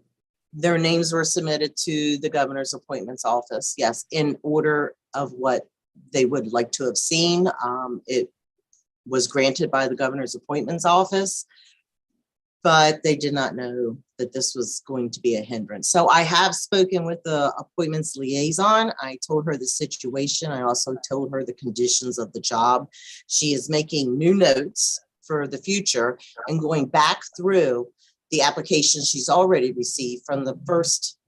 Their names were submitted to the governor's appointments office, yes, in order of what they would like to have seen. It was granted by the governor's appointments office, but they did not know that this was going to be a hindrance. So I have spoken with the appointments liaison. I told her the situation. I also told her the conditions of the job. She is making new notes for the future and going back through the applications she's already received from the first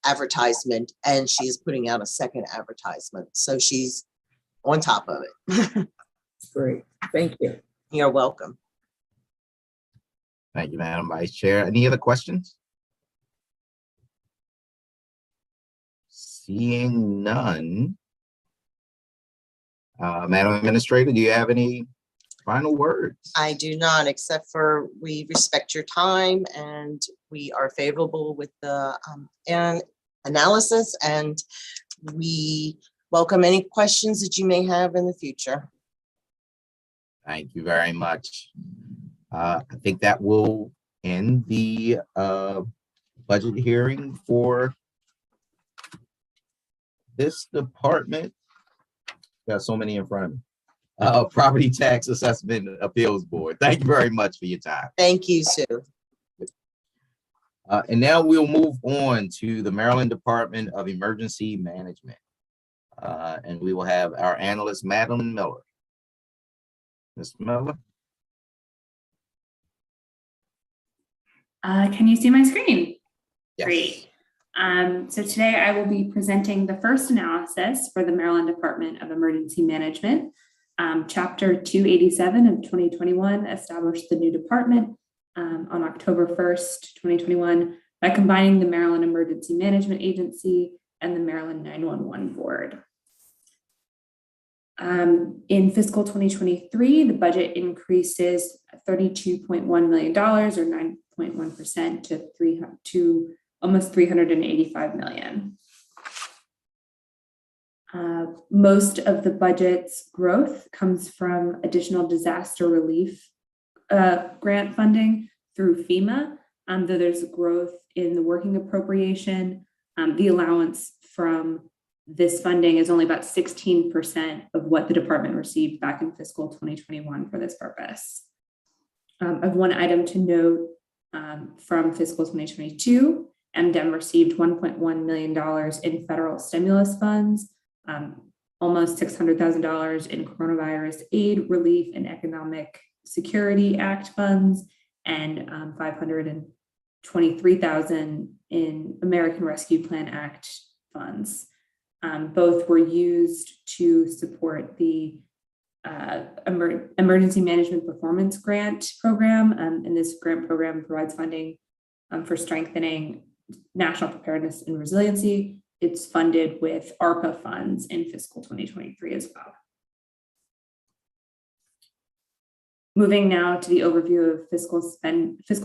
advertisement, and she is putting out a second advertisement. So she's on top of it. Great, thank you. You're welcome. Thank you, Madam Vice Chair. Any other questions? Seeing none. Madam Administrator, do you have any final words? I do not, except for we respect your time and we are favorable with the analysis, and we welcome any questions that you may have in the future. Thank you very much. I think that will end the budget hearing for this department. Got so many in front of me. Property Tax Assessment Appeals Board. Thank you very much for your time. Thank you, Sue. And now we'll move on to the Maryland Department of Emergency Management. And we will have our analyst, Madeline Miller. Ms. Miller. Can you see my screen? Yes. Great. So today I will be presenting the first analysis for the Maryland Department of Emergency Management. Chapter 287 of 2021 established the new department on October 1st, 2021 by combining the Maryland Emergency Management Agency and the Maryland 911 Board. In fiscal 2023, the budget increases $32.1 million or 9.1% to almost $385 million. Most of the budget's growth comes from additional disaster relief grant funding through FEMA, though there's growth in the working appropriation. The allowance from this funding is only about 16% of what the department received back in fiscal 2021 for this purpose. I have one item to note from fiscal 2022. MDEM received $1.1 million in federal stimulus funds, almost $600,000 in coronavirus aid, relief, and economic security act funds, and $523,000 in American Rescue Plan Act funds. Both were used to support the Emergency Management Performance Grant Program, and this grant program provides funding for strengthening national preparedness and resiliency. It's funded with ARPA funds in fiscal 2023 as well. Moving now to the overview of fiscal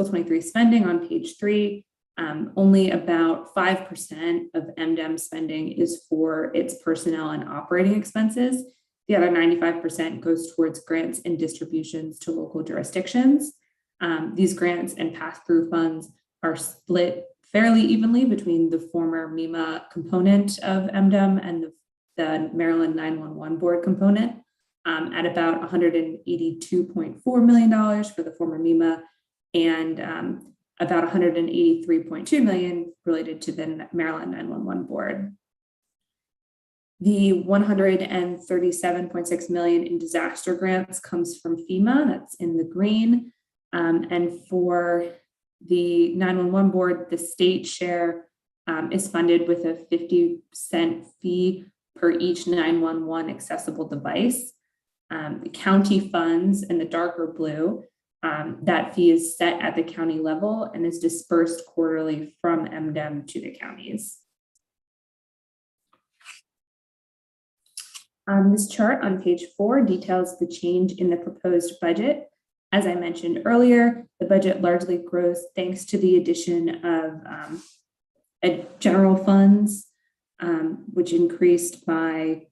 23 spending on page 3. Only about 5% of MDEM spending is for its personnel and operating expenses. The other 95% goes towards grants and distributions to local jurisdictions. These grants and pass-through funds are split fairly evenly between the former MEMA component of MDEM and the Maryland 911 Board component, at about $182.4 million for the former MEMA and about $183.2 million related to the Maryland 911 Board. The $137.6 million in disaster grants comes from FEMA, that's in the green, and for the 911 Board, the state share is funded with a 50-cent fee per each 911 accessible device. The county funds in the darker blue, that fee is set at the county level and is dispersed quarterly from MDEM to the counties. This chart on page 4 details the change in the proposed budget. As I mentioned earlier, the budget largely grows thanks to the addition of general funds, which increased by,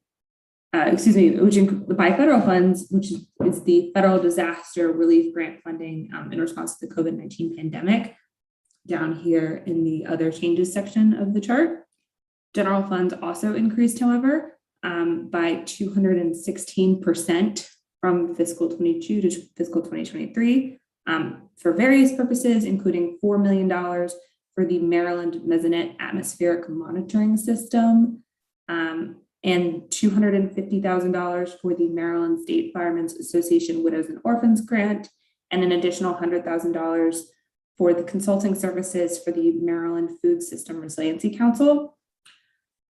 by federal funds, which is the federal disaster relief grant funding in response to the COVID-19 pandemic, down here in the other changes section of the chart. General funds also increased, however, by 216% from fiscal 22 to fiscal 2023 for various purposes, including $4 million for the Maryland Mesonet Atmospheric Monitoring System and $250,000 for the Maryland State Firemen's Association Widows and Orphans Grant, and an additional $100,000 for the consulting services for the Maryland Food System Resiliency Council.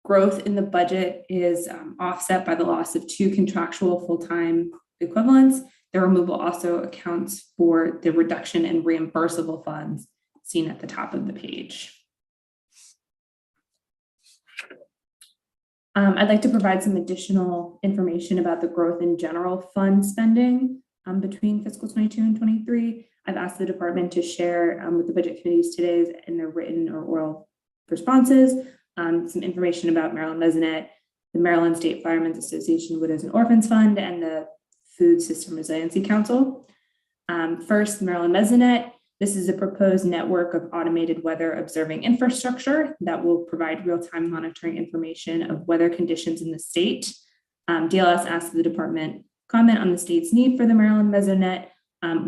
Growth in the budget is offset by the loss of 2 contractual full-time equivalents. The removal also accounts for the reduction in reimbursable funds seen at the top of the page. I'd like to provide some additional information about the growth in general fund spending between fiscal 22 and 23. I've asked the department to share with the budget committees today in their written or oral responses some information about Maryland Mesonet, the Maryland State Firemen's Association Widows and Orphans Fund, and the Food System Resiliency Council. First, Maryland Mesonet. This is a proposed network of automated weather observing infrastructure that will provide real-time monitoring information of weather conditions in the state. DLS asked the department comment on the state's need for the Maryland Mesonet,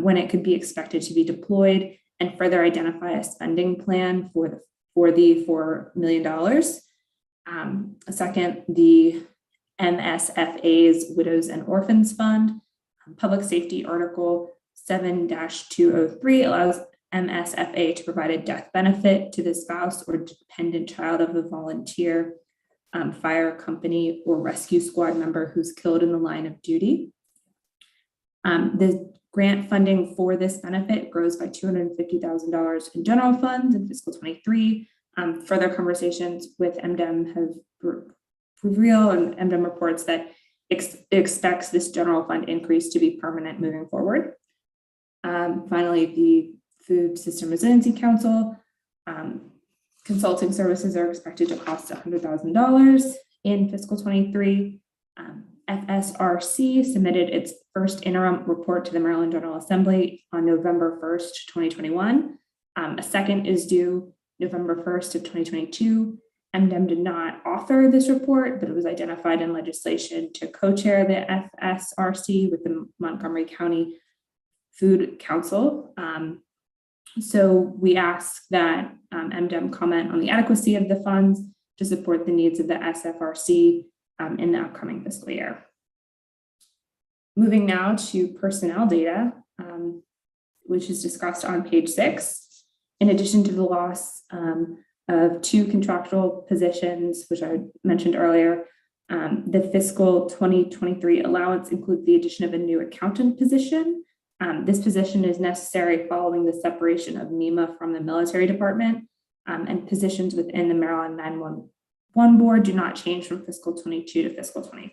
when it could be expected to be deployed, and further identify a spending plan for the $4 million. Second, the MSFA's Widows and Orphans Fund. Public Safety Article 7-203 MSFA to provide a death benefit to the spouse or dependent child of a volunteer, fire company, or rescue squad member who's killed in the line of duty. The grant funding for this benefit grows by $250,000 in general funds in fiscal 23. Further conversations with MDEM have revealed, and MDEM reports that expects this general fund increase to be permanent moving forward. Finally, the Food System Resiliency Council consulting services are expected to cost $100,000 in fiscal 23. FSRC submitted its first interim report to the Maryland General Assembly on November 1st, 2021. A second is due November 1st of 2022. MDEM did not author this report, but it was identified in legislation to co-chair the FSRC with the Montgomery County Food Council. So we ask that MDEM comment on the adequacy of the funds to support the needs of the SFRC in the upcoming fiscal year. Moving now to personnel data, which is discussed on page 6. In addition to the loss of 2 contractual positions, which I mentioned earlier, the fiscal 2023 allowance includes the addition of a new accountant position. This position is necessary following the separation of MEMA from the military department, and positions within the Maryland 911 board do not change from fiscal 22 to fiscal 23.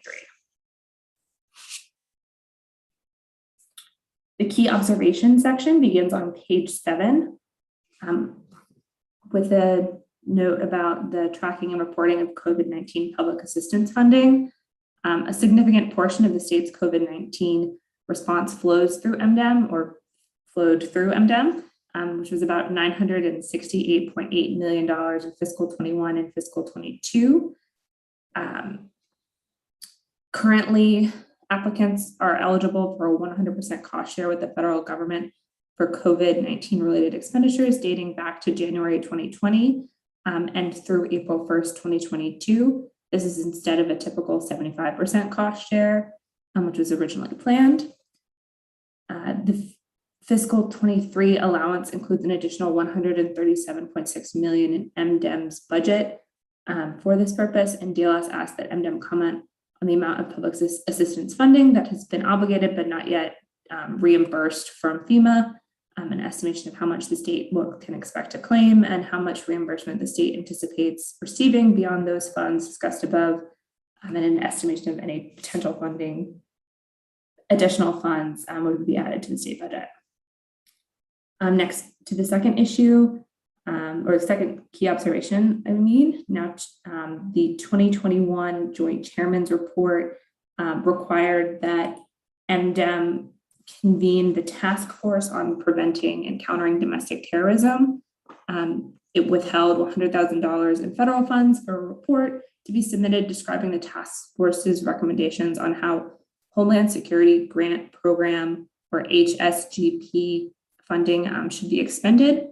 The key observation section begins on page 7 with a note about the tracking and reporting of COVID-19 public assistance funding. A significant portion of the state's COVID-19 response flows through MDEM or flowed through MDEM, which was about $968.8 million in fiscal 21 and fiscal 22. Currently, applicants are eligible for a 100% cost share with the federal government for COVID-19 related expenditures dating back to January 2020 and through April 1st, 2022. This is instead of a typical 75% cost share, which was originally planned. The fiscal 23 allowance includes an additional $137.6 million in MDEM's budget for this purpose, and DLS asked that MDEM comment on the amount of public assistance funding that has been obligated but not yet reimbursed from FEMA, an estimation of how much the state can expect to claim and how much reimbursement the state anticipates receiving beyond those funds discussed above, and an estimation of any potential funding, additional funds would be added to the state budget. Next to the second issue, or second key observation, now the 2021 Joint Chairman's Report required that MDEM convene the task force on preventing and countering domestic terrorism. It withheld $100,000 in federal funds for a report to be submitted describing the task force's recommendations on how Homeland Security Grant Program or HSGP funding should be expended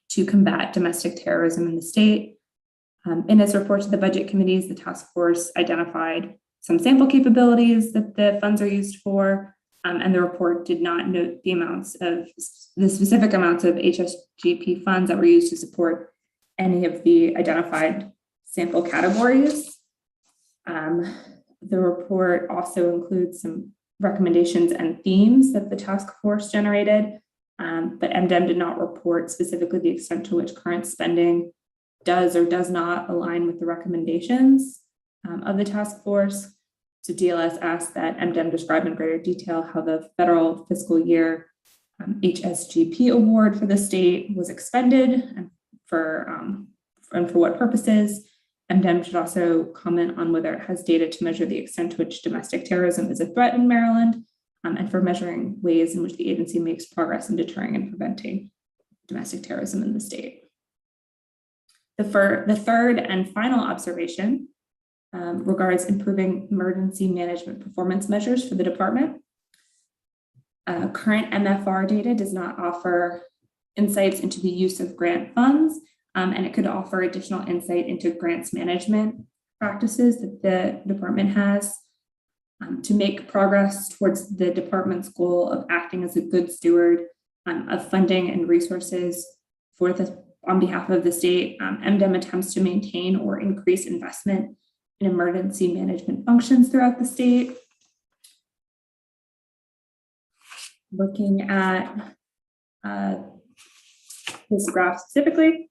to combat domestic terrorism in the state. In its report to the budget committees, the task force identified some sample capabilities that the funds are used for, and the report did not note the specific amounts of HSGP funds that were used to support any of the identified sample categories. The report also includes some recommendations and themes that the task force generated, but MDEM did not report specifically the extent to which current spending does or does not align with the recommendations of the task force. So DLS asked that MDEM describe in greater detail how the federal fiscal year HSGP award for the state was expended and for what purposes. MDEM should also comment on whether it has data to measure the extent to which domestic terrorism is a threat in Maryland, and for measuring ways in which the agency makes progress in deterring and preventing domestic terrorism in the state. The third and final observation regards improving emergency management performance measures for the department. Current MFR data does not offer insights into the use of grant funds, and it could offer additional insight into grants management practices that the department has to make progress towards the department's goal of acting as a good steward of funding and resources on behalf of the state. MDEM attempts to maintain or increase investment in emergency management functions throughout the state. Looking at this graph specifically,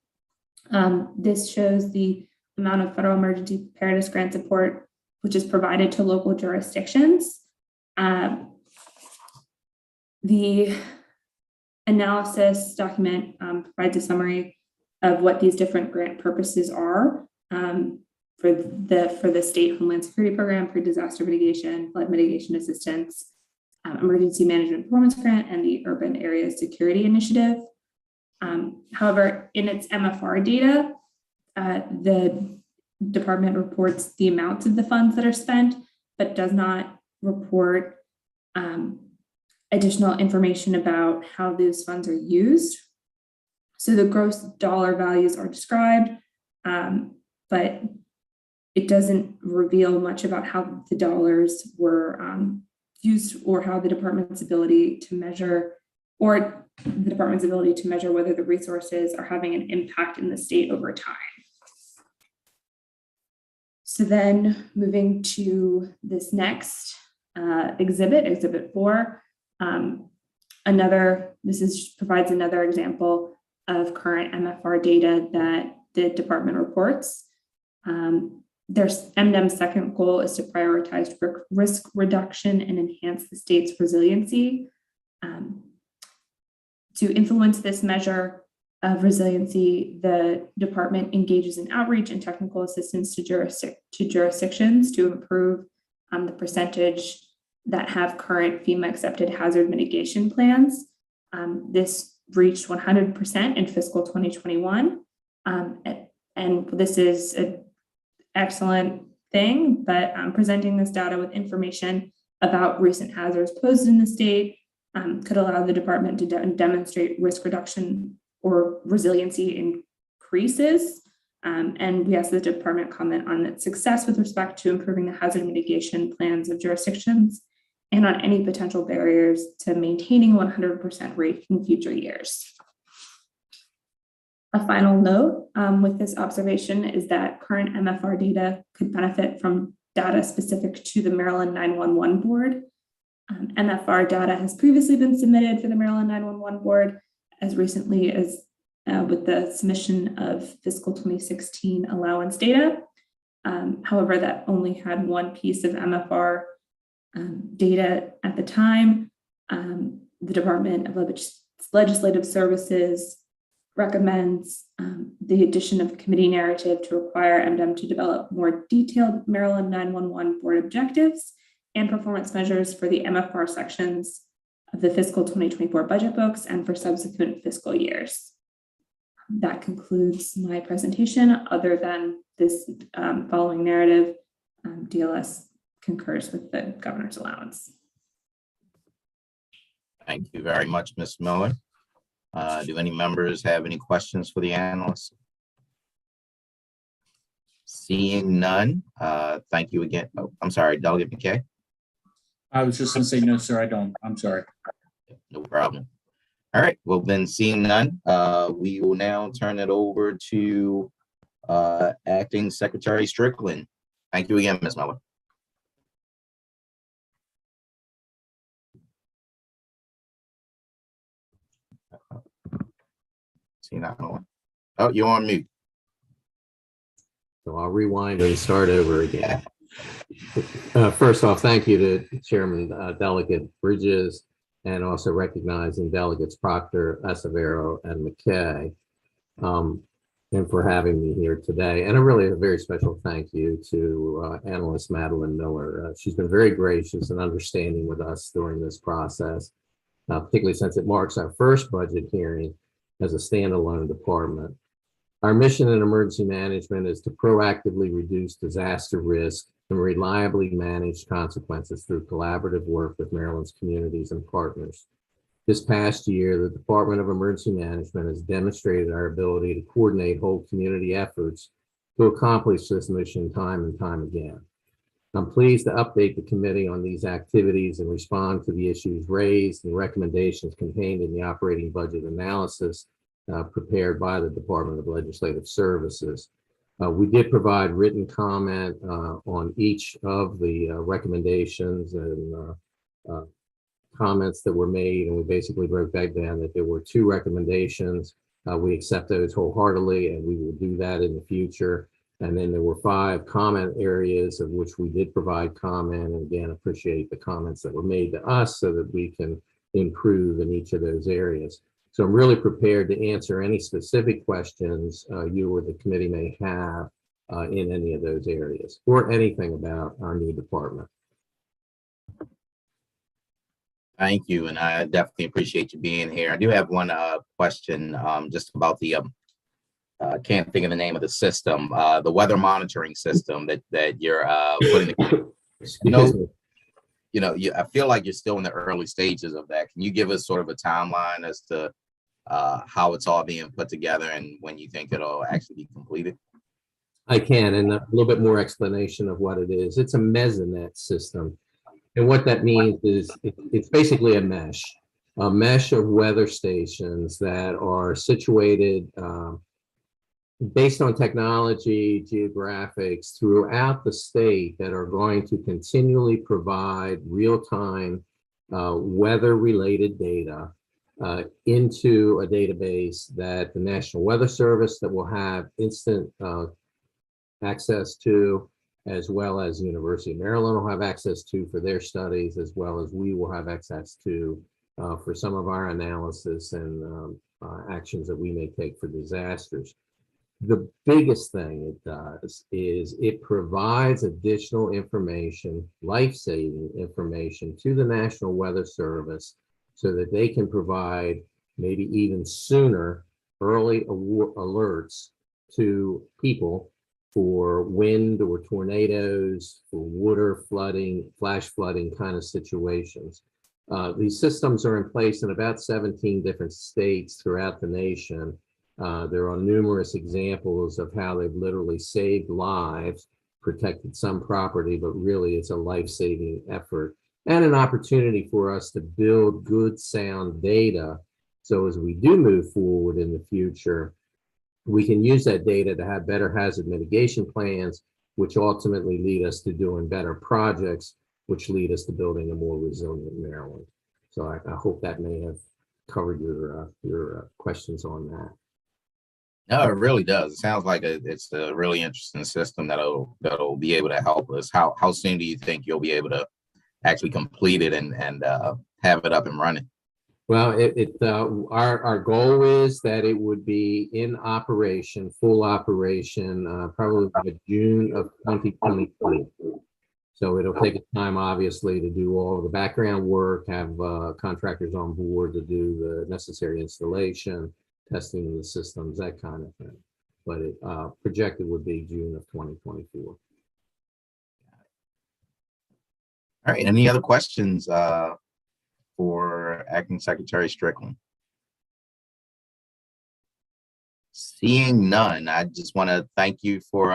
this shows the amount of federal emergency preparedness grant support which is provided to local jurisdictions. The analysis document provides a summary of what these different grant purposes are for the state Homeland Security Program, pre-disaster mitigation, flood mitigation assistance, emergency management performance grant, and the urban area security initiative. However, in its MFR data, the department reports the amounts of the funds that are spent, but does not report additional information about how those funds are used. So the gross dollar values are described, but it doesn't reveal much about how the dollars were used or how the department's ability to measure whether the resources are having an impact in the state over time. So then moving to this next exhibit 4, provides another example of current MFR data that the department reports. MDEM's second goal is to prioritize risk reduction and enhance the state's resiliency. To influence this measure of resiliency, the department engages in outreach and technical assistance to jurisdictions to improve the percentage that have current FEMA accepted hazard mitigation plans. This reached 100% in fiscal 2021. And this is an excellent thing, but presenting this data with information about recent hazards posed in the state could allow the department to demonstrate risk reduction or resiliency increases. And we asked the department comment on its success with respect to improving the hazard mitigation plans of jurisdictions and on any potential barriers to maintaining 100% rate in future years. A final note with this observation is that current MFR data could benefit from data specific to the Maryland 911 Board. MFR data has previously been submitted for the Maryland 911 Board as recently as with the submission of fiscal 2016 allowance data. However, that only had one piece of MFR data at the time. The Department of Legislative Services recommends the addition of committee narrative to require MDEM to develop more detailed Maryland 911 Board objectives and performance measures for the MFR sections of the fiscal 2024 budget books and for subsequent fiscal years. That concludes my presentation. Other than this following narrative, DLS concurs with the governor's allowance. Thank you very much, Ms. Miller. Do any members have any questions for the analyst? Seeing none, thank you again. Oh, I'm sorry, Delegate McKay. I was just going to say, no, sir, I don't. I'm sorry. No problem. All right, well then, seeing none, we will now turn it over to Acting Secretary Strickland. Thank you again, Ms. Miller. See that one? Oh, you're on mute. So I'll rewind and start over again. First off, thank you to Chairman Delegate Bridges, and also recognizing Delegates Proctor, Acevero, and McKay, and for having me here today. And a very special thank you to Analyst Madeline Miller. She's been very gracious and understanding with us during this process, particularly since it marks our first budget hearing as a standalone department. Our mission in emergency management is to proactively reduce disaster risk and reliably manage consequences through collaborative work with Maryland's communities and partners. This past year, the Department of Emergency Management has demonstrated our ability to coordinate whole community efforts to accomplish this mission time and time again. I'm pleased to update the committee on these activities and respond to the issues raised and recommendations contained in the operating budget analysis prepared by the Department of Legislative Services. We did provide written comment on each of the recommendations and comments that were made, and we basically broke that down that there were 2 recommendations. We accept those wholeheartedly, and we will do that in the future. And then there were 5 comment areas of which we did provide comment, and again, appreciate the comments that were made to us so that we can improve in each of those areas. So I'm really prepared to answer any specific questions you or the committee may have in any of those areas or anything about our new department. Thank you, and I definitely appreciate you being here. I do have one question just about the can't think of the name of the system, the weather monitoring system that you're putting together. I feel like you're still in the early stages of that. Can you give us sort of a timeline as to how it's all being put together and when you think it'll actually be completed? I can, and a little bit more explanation of what it is. It's a mesonet system. And what that means is it's basically a mesh of weather stations that are situated based on technology, geographics throughout the state that are going to continually provide real-time weather-related data into a database that the National Weather Service that will have instant access to, as well as the University of Maryland will have access to for their studies, as well as we will have access to for some of our analysis and actions that we may take for disasters. The biggest thing it does is it provides additional information, life-saving information to the National Weather Service so that they can provide maybe even sooner early alerts to people for wind or tornadoes, for water flooding, flash flooding kind of situations. These systems are in place in about 17 different states throughout the nation. There are numerous examples of how they've literally saved lives, protected some property, but really it's a life-saving effort and an opportunity for us to build good, sound data. So as we do move forward in the future, we can use that data to have better hazard mitigation plans, which ultimately lead us to doing better projects, which lead us to building a more resilient Maryland. So I hope that may have covered your questions on that. No, it really does. It sounds like it's a really interesting system that'll be able to help us. How soon do you think you'll be able to actually complete it and have it up and running? Well, our goal is that it would be in operation, full operation, probably by June of 2023. So it'll take time, obviously, to do all the background work, have contractors on board to do the necessary installation, testing of the systems, that kind of thing. But it projected would be June of 2024. All right. Any other questions for Acting Secretary Strickland? Seeing none, I just want to thank you for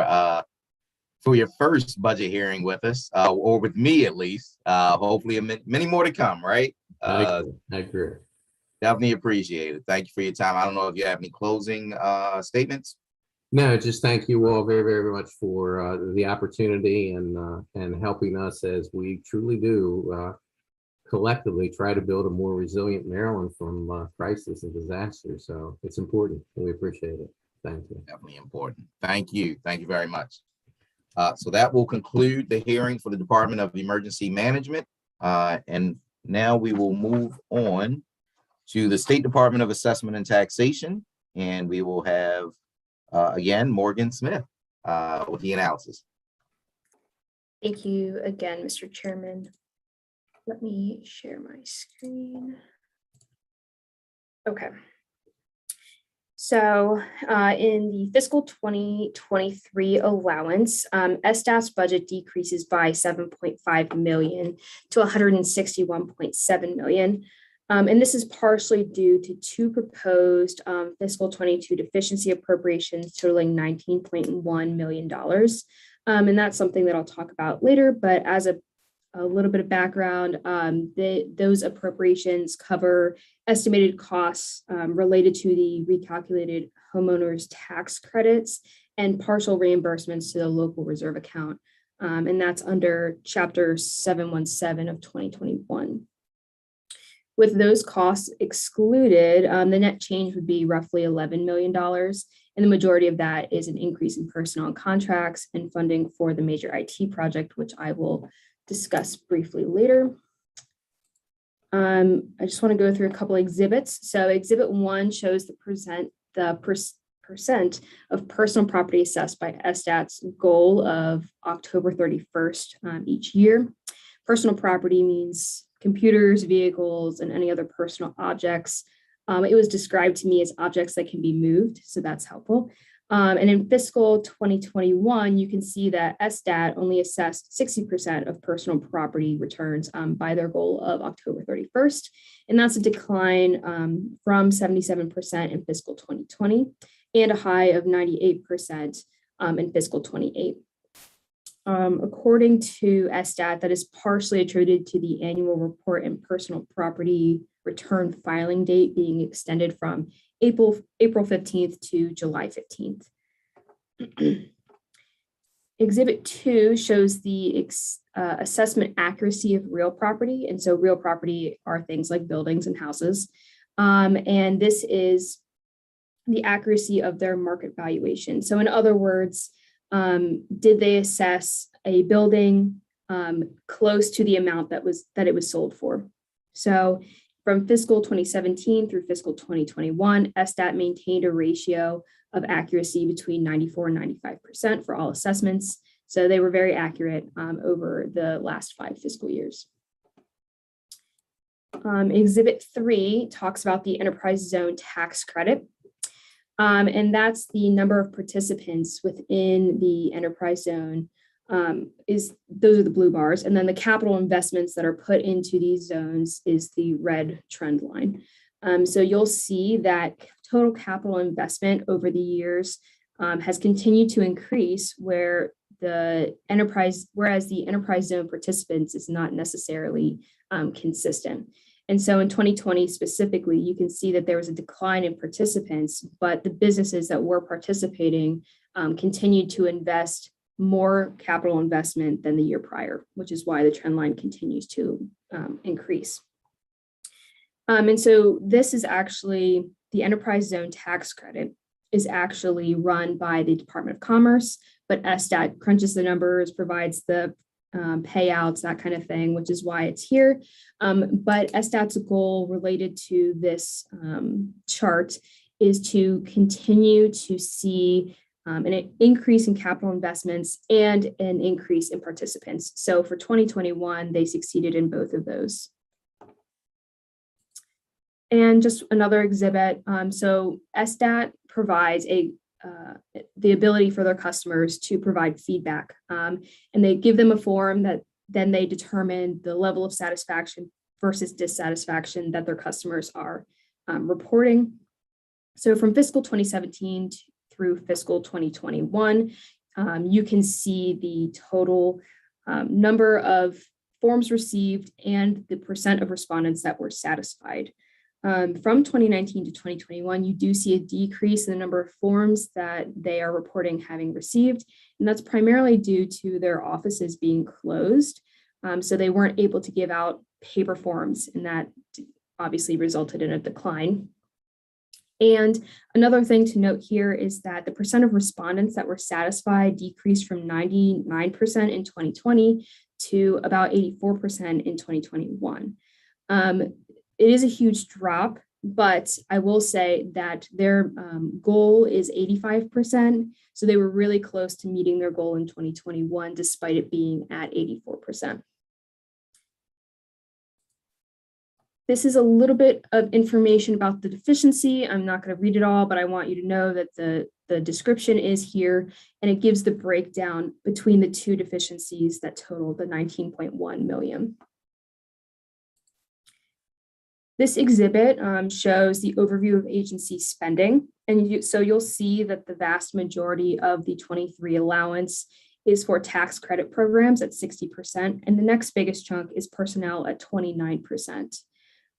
your first budget hearing with us, or with me at least. Hopefully, many more to come. Right? I agree. Definitely appreciate it. Thank you for your time. I don't know if you have any closing statements. No, just thank you all very, very much for the opportunity and helping us as we truly do collectively try to build a more resilient Maryland from crisis and disaster. So it's important. We appreciate it. Thank you. Definitely important. Thank you. Thank you very much. So that will conclude the hearing for the Department of Emergency Management. And now we will move on to the State Department of Assessment and Taxation. And we will have, again, Morgan Smith with the analysis. Thank you again, Mr. Chairman. Let me share my screen. Okay. So in the fiscal 2023 allowance, SDAT's budget decreases by $7.5 million to $161.7 million. And this is partially due to 2 proposed fiscal 22 deficiency appropriations totaling $19.1 million. And that's something that I'll talk about later, but as a little bit of background, those appropriations cover estimated costs related to the recalculated homeowners tax credits and partial reimbursements to the local reserve account. And that's under Chapter 717 of 2021. With those costs excluded, the net change would be roughly $11 million. And the majority of that is an increase in personnel and contracts and funding for the major IT project, which I will discuss briefly later. I just want to go through a couple exhibits. So Exhibit 1 shows the percent of personal property assessed by SDAT's goal of October 31st each year. Personal property means computers, vehicles, and any other personal objects. It was described to me as objects that can be moved, so that's helpful. And in fiscal 2021, you can see that SDAT only assessed 60% of personal property returns by their goal of October 31st. And that's a decline from 77% in fiscal 2020 and a high of 98% in fiscal 28. According to SDAT, that is partially attributed to the annual report and personal property return filing date being extended from April 15th to July 15th. Exhibit 2 shows the assessment accuracy of real property. And so real property are things like buildings and houses. And this is the accuracy of their market valuation. So in other words, did they assess a building close to the amount that it was sold for? So from fiscal 2017 through fiscal 2021, SDAT maintained a ratio of accuracy between 94 and 95% for all assessments. So they were very accurate over the last 5 fiscal years. Exhibit 3 talks about the enterprise zone tax credit. And that's the number of participants within the enterprise zone. Those are the blue bars. And then the capital investments that are put into these zones is the red trend line. So you'll see that total capital investment over the years has continued to increase whereas the enterprise zone participants is not necessarily consistent. And so in 2020 specifically, you can see that there was a decline in participants, but the businesses that were participating continued to invest more capital investment than the year prior, which is why the trend line continues to increase. And so this is actually the enterprise zone tax credit is actually run by the Department of Commerce, but SDAT crunches the numbers, provides the payouts, that kind of thing, which is why it's here. But SDAT's goal related to this chart is to continue to see an increase in capital investments and an increase in participants. So for 2021, they succeeded in both of those. And just another exhibit. So SDAT provides the ability for their customers to provide feedback. And they give them a form that then they determine the level of satisfaction versus dissatisfaction that their customers are reporting. So from fiscal 2017 through fiscal 2021, you can see the total number of forms received and the percent of respondents that were satisfied. From 2019 to 2021, you do see a decrease in the number of forms that they are reporting having received, and that's primarily due to their offices being closed. So they weren't able to give out paper forms, and that obviously resulted in a decline. And another thing to note here is that the percent of respondents that were satisfied decreased from 99% in 2020 to about 84% in 2021. It is a huge drop, but I will say that their goal is 85%. So they were really close to meeting their goal in 2021, despite it being at 84%. This is a little bit of information about the deficiency. I'm not going to read it all, but I want you to know that the description is here, and it gives the breakdown between the two deficiencies that total the 19.1 million. This exhibit shows the overview of agency spending. And so you'll see that the vast majority of the 23 allowance is for tax credit programs at 60%, and the next biggest chunk is personnel at 29%.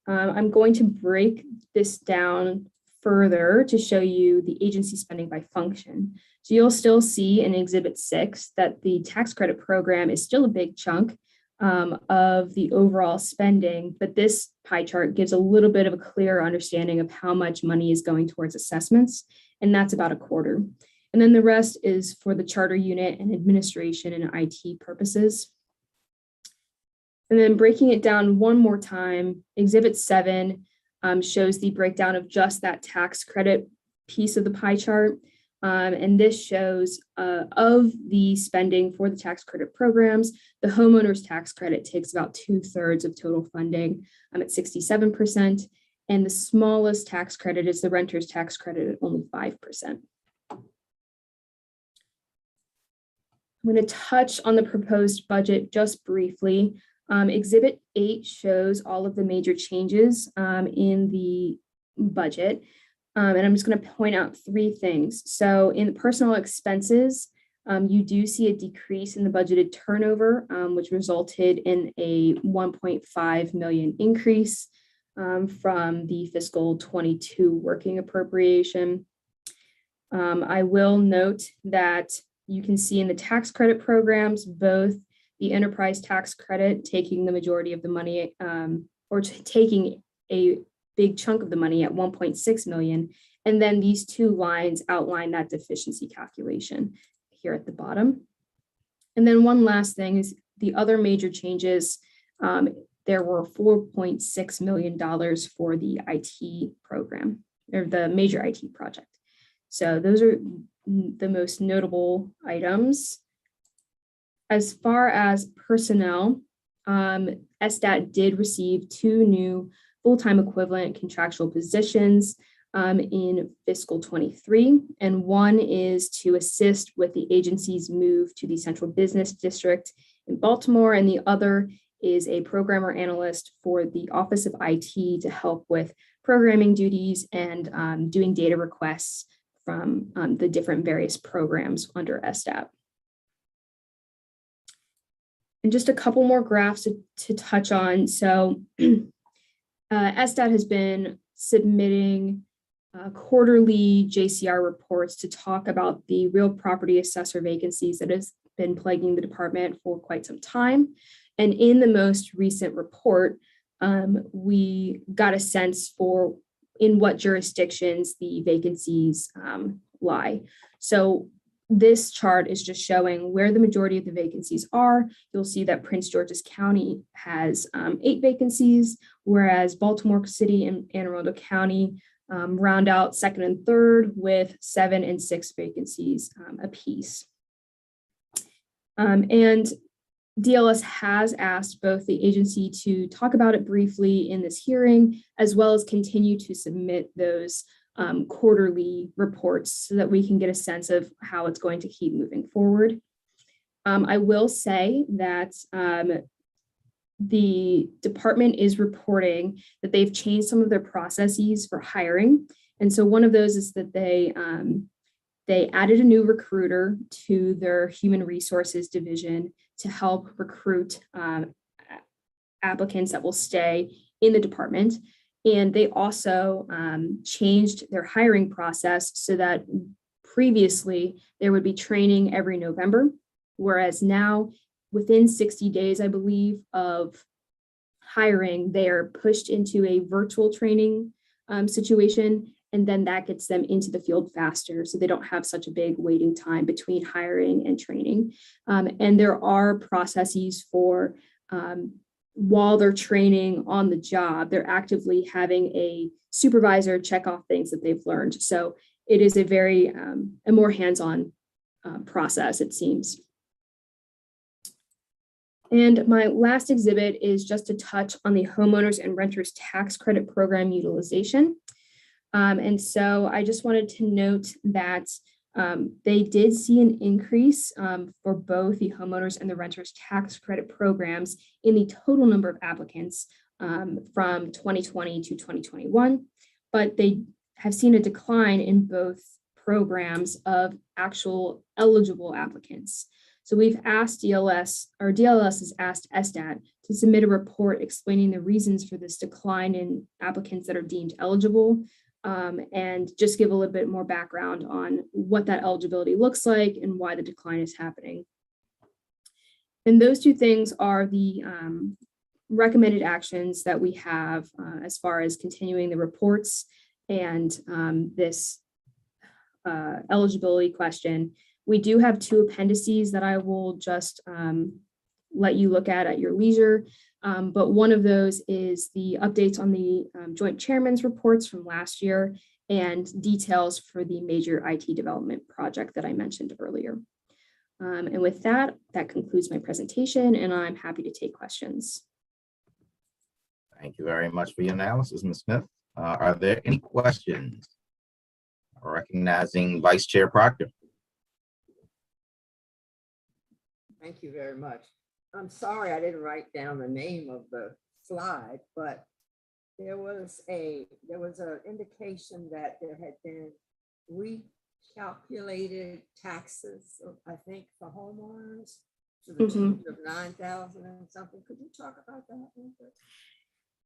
I'm going to break this down further to show you the agency spending by function. So you'll still see in Exhibit 6 that the tax credit program is still a big chunk of the overall spending, but this pie chart gives a little bit of a clearer understanding of how much money is going towards assessments, and that's about a quarter. And then the rest is for the charter unit and administration and IT purposes. And then breaking it down one more time, Exhibit 7 shows the breakdown of just that tax credit piece of the pie chart. And this shows of the spending for the tax credit programs, the homeowners tax credit takes about 2/3 of total funding at 67%. And the smallest tax credit is the renter's tax credit at only 5%. I'm going to touch on the proposed budget just briefly. Exhibit 8 shows all of the major changes in the budget. And I'm just going to point out 3 things. So in the personal expenses, you do see a decrease in the budgeted turnover, which resulted in a 1.5 million increase from the fiscal 22 working appropriation. I will note that you can see in the tax credit programs, both the enterprise tax credit taking the majority of the money or taking a big chunk of the money at 1.6 million. And then these 2 lines outline that deficiency calculation here at the bottom. And then one last thing is the other major changes. There were $4.6 million for the IT program or the major IT project. So those are the most notable items. As far as personnel, SDAT did receive 2 new full-time equivalent contractual positions in fiscal 23, and one is to assist with the agency's move to the Central Business District in Baltimore, and the other is a programmer analyst for the Office of IT to help with programming duties and doing data requests from the different various programs under SDAT. And just a couple more graphs to touch on. So SDAT has been submitting quarterly JCR reports to talk about the real property assessor vacancies that has been plaguing the department for quite some time. And in the most recent report, we got a sense for in what jurisdictions the vacancies lie. So this chart is just showing where the majority of the vacancies are. You'll see that Prince George's County has 8 vacancies, whereas Baltimore City and Anne Arundel County round out 2nd and 3rd with 7 and 6 vacancies apiece. And DLS has asked both the agency to talk about it briefly in this hearing, as well as continue to submit those quarterly reports so that we can get a sense of how it's going to keep moving forward. I will say that the department is reporting that they've changed some of their processes for hiring. And so one of those is that they added a new recruiter to their human resources division to help recruit applicants that will stay in the department. And they also changed their hiring process so that previously there would be training every November, whereas now within 60 days, I believe, of hiring, they are pushed into a virtual training situation, and then that gets them into the field faster, so they don't have such a big waiting time between hiring and training. And there are processes for while they're training on the job, they're actively having a supervisor check off things that they've learned. So it is a very a more hands-on process, it seems. And my last exhibit is just to touch on the homeowners and renters tax credit program utilization. And so I just wanted to note that they did see an increase for both the homeowners and the renters tax credit programs in the total number of applicants from 2020 to 2021, but they have seen a decline in both programs of actual eligible applicants. So we've asked DLS, or DLS has asked SDAT to submit a report explaining the reasons for this decline in applicants that are deemed eligible, and just give a little bit more background on what that eligibility looks like and why the decline is happening. And those two things are the recommended actions that we have as far as continuing the reports and this eligibility question. We do have two appendices that I will just let you look at your leisure. But one of those is the updates on the joint chairman's reports from last year and details for the major IT development project that I mentioned earlier. And with that, that concludes my presentation, and I'm happy to take questions. Thank you very much for your analysis, Ms. Smith. Are there any questions? Recognizing Vice Chair Proctor. Thank you very much. I'm sorry I didn't write down the name of the slide, but there was an indication that there had been recalculated taxes, I think, for homeowners to the tune of 9,000 and something. Could you talk about that a little bit?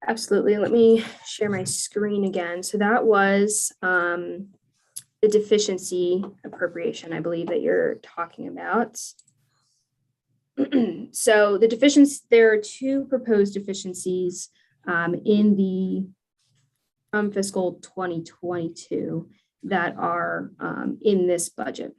Absolutely. Let me share my screen again. So that was the deficiency appropriation, I believe, that you're talking about. So the deficiency, there are two proposed deficiencies in the fiscal 2022 that are in this budget.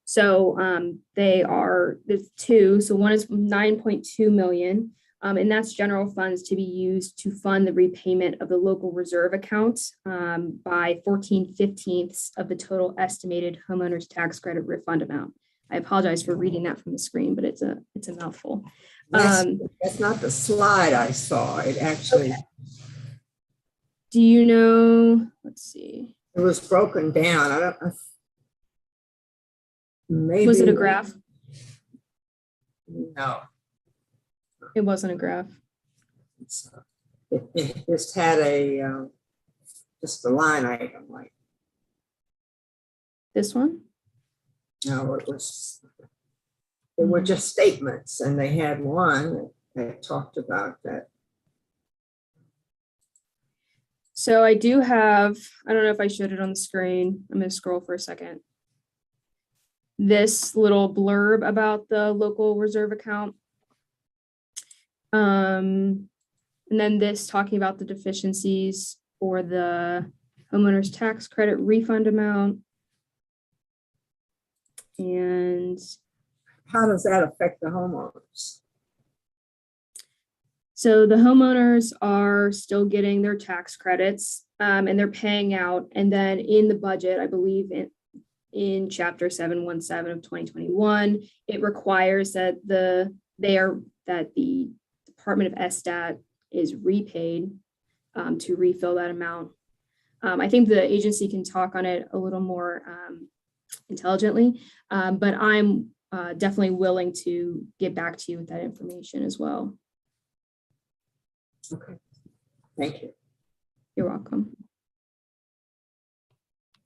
So they are, there's two. So one is 9.2 million, and that's general funds to be used to fund the repayment of the local reserve account by 14/15 of the total estimated homeowners tax credit refund amount. I apologize for reading that from the screen, but it's a mouthful. That's not the slide I saw. It actually. Okay. Do you know? Let's see. It was broken down. I don't. Maybe. Was it a graph? No. It wasn't a graph. It just had a just a line item like this one. No, they were just statements, and they had one that talked about that. So I do have, I don't know if I showed it on the screen. I'm going to scroll for a second. This little blurb about the local reserve account. And then this talking about the deficiencies for the homeowners tax credit refund amount. And how does that affect the homeowners? So the homeowners are still getting their tax credits and they're paying out. And then in the budget, I believe in Chapter 717 of 2021, it requires that the Department of SDAT is repaid to refill that amount. I think the agency can talk on it a little more intelligently, but I'm definitely willing to get back to you with that information as well. Okay, thank you. You're welcome.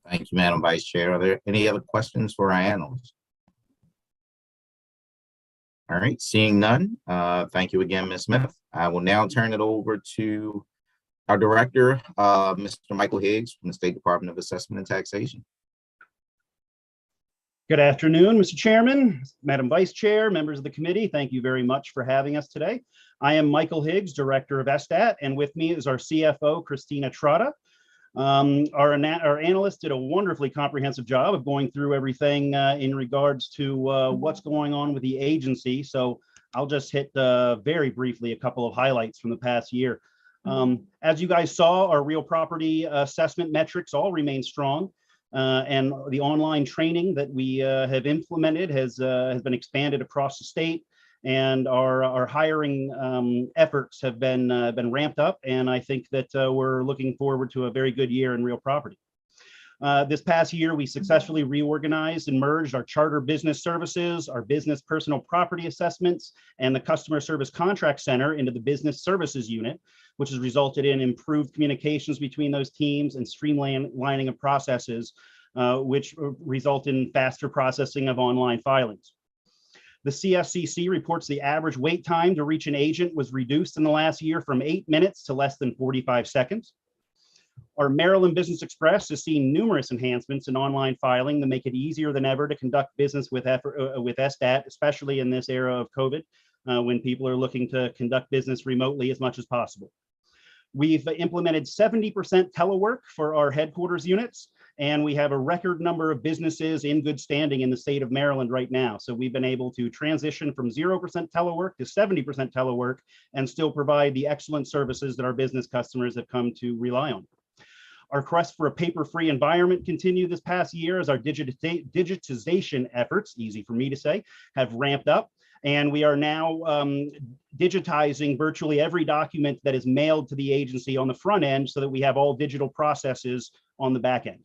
Thank you, Madam Vice Chair. Are there any other questions for our analysts? All right, seeing none, thank you again, Ms. Smith. I will now turn it over to our director, Mr. Michael Higgs from the State Department of Assessment and Taxation. Good afternoon, Mr. Chairman, Madam Vice Chair, members of the committee. Thank you very much for having us today. I am Michael Higgs, Director of SDAT, and with me is our CFO, Christina Trotta. Our analysts did a wonderfully comprehensive job of going through everything in regards to what's going on with the agency. So I'll just hit very briefly a couple of highlights from the past year. As you guys saw, our real property assessment metrics all remain strong. And the online training that we have implemented has been expanded across the state, and our hiring efforts have been ramped up. And I think that we're looking forward to a very good year in real property. This past year, we successfully reorganized and merged our charter business services, our business personal property assessments, and the customer service contract center into the business services unit, which has resulted in improved communications between those teams and streamlining of processes, which result in faster processing of online filings. The CSCC reports the average wait time to reach an agent was reduced in the last year from 8 minutes to less than 45 seconds. Our Maryland Business Express has seen numerous enhancements in online filing that make it easier than ever to conduct business with SDAT, especially in this era of COVID, when people are looking to conduct business remotely as much as possible. We've implemented 70% telework for our headquarters units, and we have a record number of businesses in good standing in the state of Maryland right now. So we've been able to transition from 0% telework to 70% telework and still provide the excellent services that our business customers have come to rely on. Our quest for a paper-free environment continued this past year as our digitization efforts, easy for me to say, have ramped up. And we are now digitizing virtually every document that is mailed to the agency on the front end so that we have all digital processes on the back end.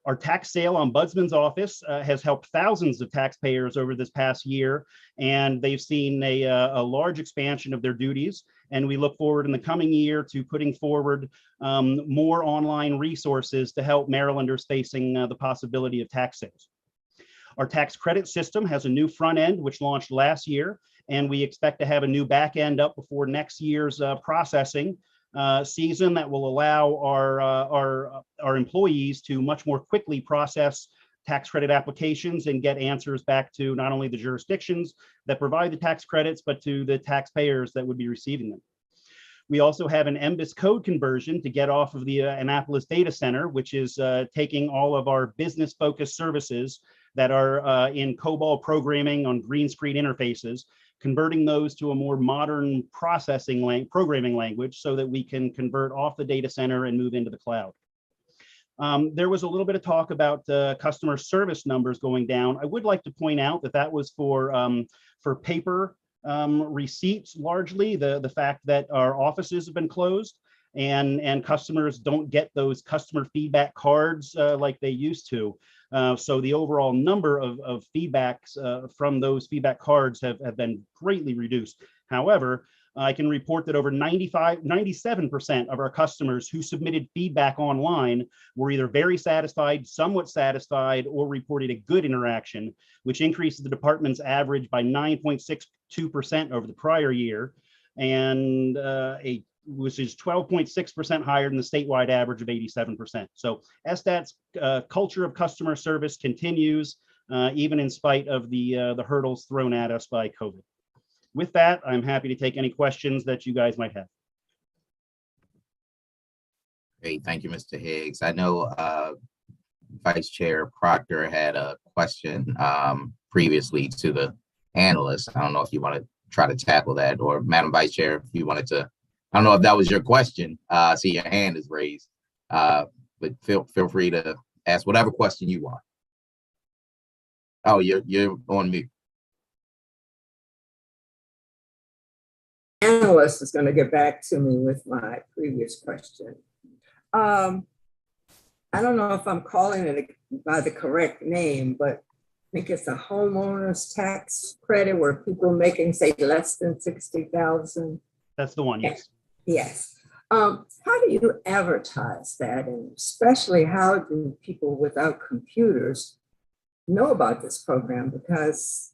Our tax sale ombudsman's office has helped thousands of taxpayers over this past year, and they've seen a large expansion of their duties. And we look forward in the coming year to putting forward more online resources to help Marylanders facing the possibility of tax sales. Our tax credit system has a new front end, which launched last year, and we expect to have a new back end up before next year's processing season that will allow our employees to much more quickly process tax credit applications and get answers back to not only the jurisdictions that provide the tax credits, but to the taxpayers that would be receiving them. We also have an MBIS code conversion to get off of the Annapolis data center, which is taking all of our business-focused services that are in COBOL programming on green screen interfaces, converting those to a more modern programming language so that we can convert off the data center and move into the cloud. There was a little bit of talk about customer service numbers going down. I would like to point out that that was for paper receipts, largely the fact that our offices have been closed and customers don't get those customer feedback cards like they used to. So the overall number of feedbacks from those feedback cards have been greatly reduced. However, I can report that over 97% of our customers who submitted feedback online were either very satisfied, somewhat satisfied, or reported a good interaction, which increased the department's average by 9.62% over the prior year, and which is 12.6% higher than the statewide average of 87%. So SDAT's culture of customer service continues, even in spite of the hurdles thrown at us by COVID. With that, I'm happy to take any questions that you guys might have. Great, thank you, Mr. Higgs. I know Vice Chair Proctor had a question previously to the analyst. I don't know if you want to try to tackle that, or Madam Vice Chair, if you wanted to. I don't know if that was your question. I see your hand is raised, but feel free to ask whatever question you want. Oh, you're on mute. Analyst is going to get back to me with my previous question. I don't know if I'm calling it by the correct name, but I think it's a homeowners tax credit where people making, say, less than 60,000. That's the one, yes. Yes. How do you advertise that? And especially how do people without computers know about this program? Because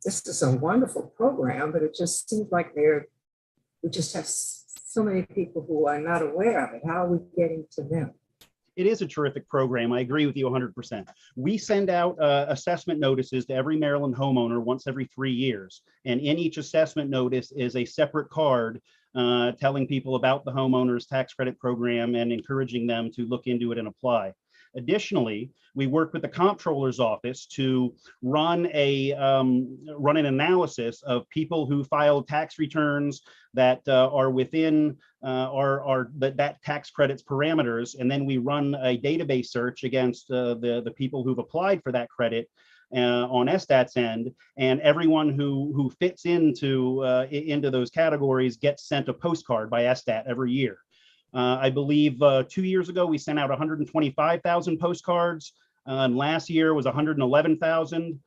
this is a wonderful program, but it just seems like we just have so many people who are not aware of it. How are we getting to them? It is a terrific program. I agree with you 100%. We send out assessment notices to every Maryland homeowner once every 3 years. And in each assessment notice is a separate card telling people about the homeowners tax credit program and encouraging them to look into it and apply. Additionally, we work with the comptroller's office to run an analysis of people who filed tax returns that are within that tax credit's parameters, and then we run a database search against the people who've applied for that credit on SDAT's end, and everyone who fits into those categories gets sent a postcard by SDAT every year. I believe 2 years ago, we sent out 125,000 postcards. Last year was 111,000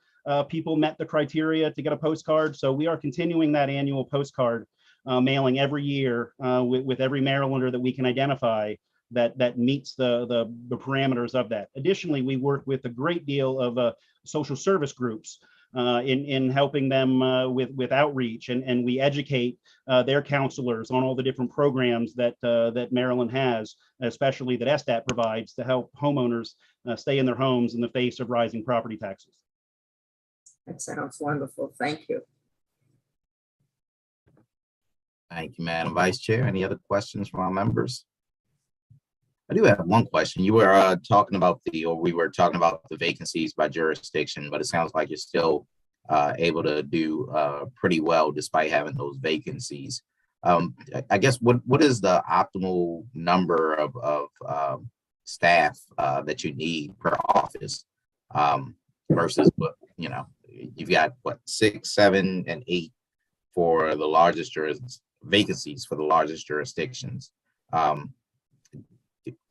people met the criteria to get a postcard. So we are continuing that annual postcard mailing every year with every Marylander that we can identify that meets the parameters of that. Additionally, we work with a great deal of social service groups in helping them with outreach, and we educate their counselors on all the different programs that that Maryland has, especially that SDAT provides to help homeowners stay in their homes in the face of rising property taxes. That sounds wonderful. Thank you. Thank you, Madam Vice Chair. Any other questions from our members? I do have one question. You were talking about we were talking about the vacancies by jurisdiction, but it sounds like you're still able to do pretty well despite having those vacancies. I guess what is the optimal number of staff that you need per office versus what, you know, you've got what, 6, 7, and 8 for the largest vacancies for the largest jurisdictions.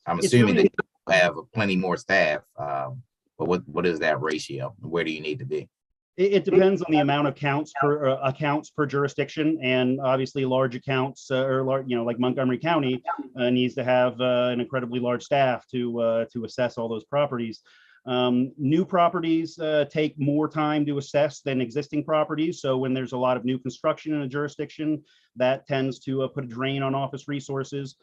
I'm assuming that you have plenty more staff, but what is that ratio? Where do you need to be? It depends on the amount of accounts per jurisdiction, and obviously large accounts or large, you know, like Montgomery County needs to have an incredibly large staff to assess all those properties. New properties take more time to assess than existing properties. So when there's a lot of new construction in a jurisdiction, that tends to put a drain on office resources.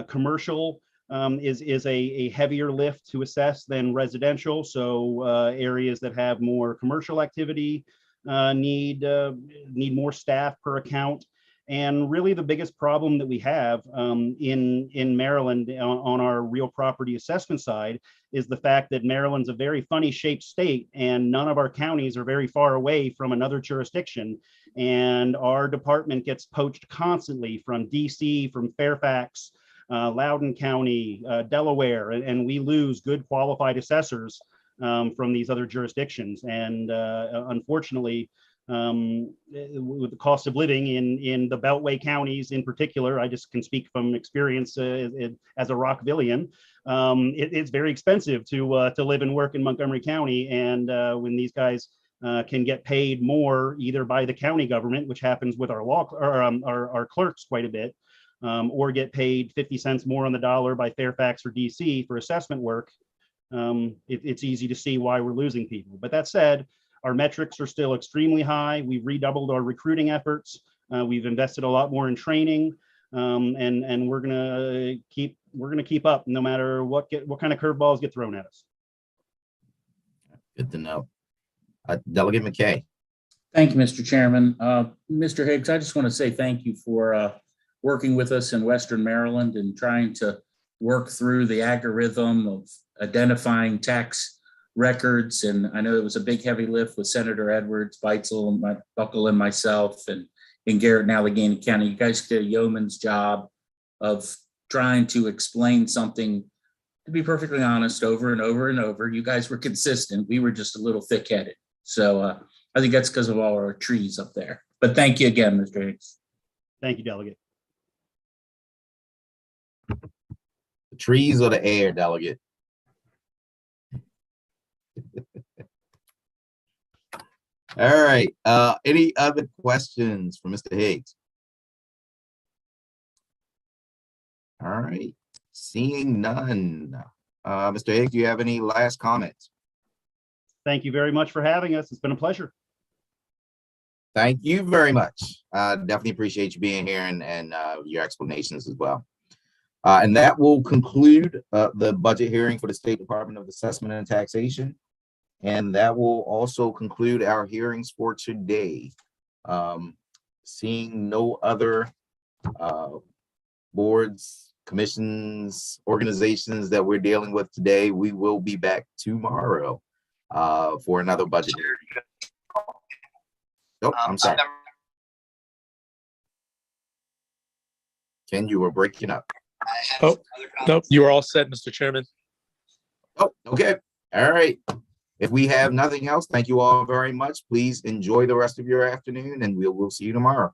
Commercial is a heavier lift to assess than residential. So areas that have more commercial activity need more staff per account. And really the biggest problem that we have in Maryland on our real property assessment side is the fact that Maryland's a very funny shaped state, and none of our counties are very far away from another jurisdiction. And our department gets poached constantly from DC, from Fairfax, Loudoun County, Delaware, and we lose good qualified assessors from these other jurisdictions. And unfortunately, with the cost of living in the Beltway counties in particular, I just can speak from experience as a Rockvillian. It's very expensive to live and work in Montgomery County, and when these guys can get paid more either by the county government, which happens with our our clerks quite a bit, or get paid 50 cents more on the dollar by Fairfax or DC for assessment work, it's easy to see why we're losing people. But that said, our metrics are still extremely high. We've redoubled our recruiting efforts. We've invested a lot more in training, and we're gonna keep up no matter what kind of curveballs get thrown at us. Good to know. Delegate McKay. Thank you, Mr. Chairman. Mr. Higgs, I just want to say thank you for working with us in Western Maryland and trying to work through the algorithm of identifying tax records. And I know it was a big heavy lift with Senator Edwards, Beitzel, and Buckle, and myself, and in Garrett and Allegheny County. You guys did a yeoman's job of trying to explain something, to be perfectly honest, over and over and over. You guys were consistent. We were just a little thick-headed. So I think that's because of all our trees up there. But thank you again, Mr. Higgs. Thank you, Delegate. The trees or the air, Delegate? All right. Any other questions for Mr. Higgs? All right. Seeing none. Mr. Higgs, do you have any last comments? Thank you very much for having us. It's been a pleasure. Thank you very much. Definitely appreciate you being here and your explanations as well. And that will conclude the budget hearing for the State Department of Assessment and Taxation. And that will also conclude our hearings for today. Seeing no other boards, commissions, organizations that we're dealing with today, we will be back tomorrow for another budget hearing. Oh, I'm sorry. Ken, you were breaking up. Oh, nope, you are all set, Mr. Chairman. Oh, okay. All right. If we have nothing else, thank you all very much. Please enjoy the rest of your afternoon, and we'll see you tomorrow.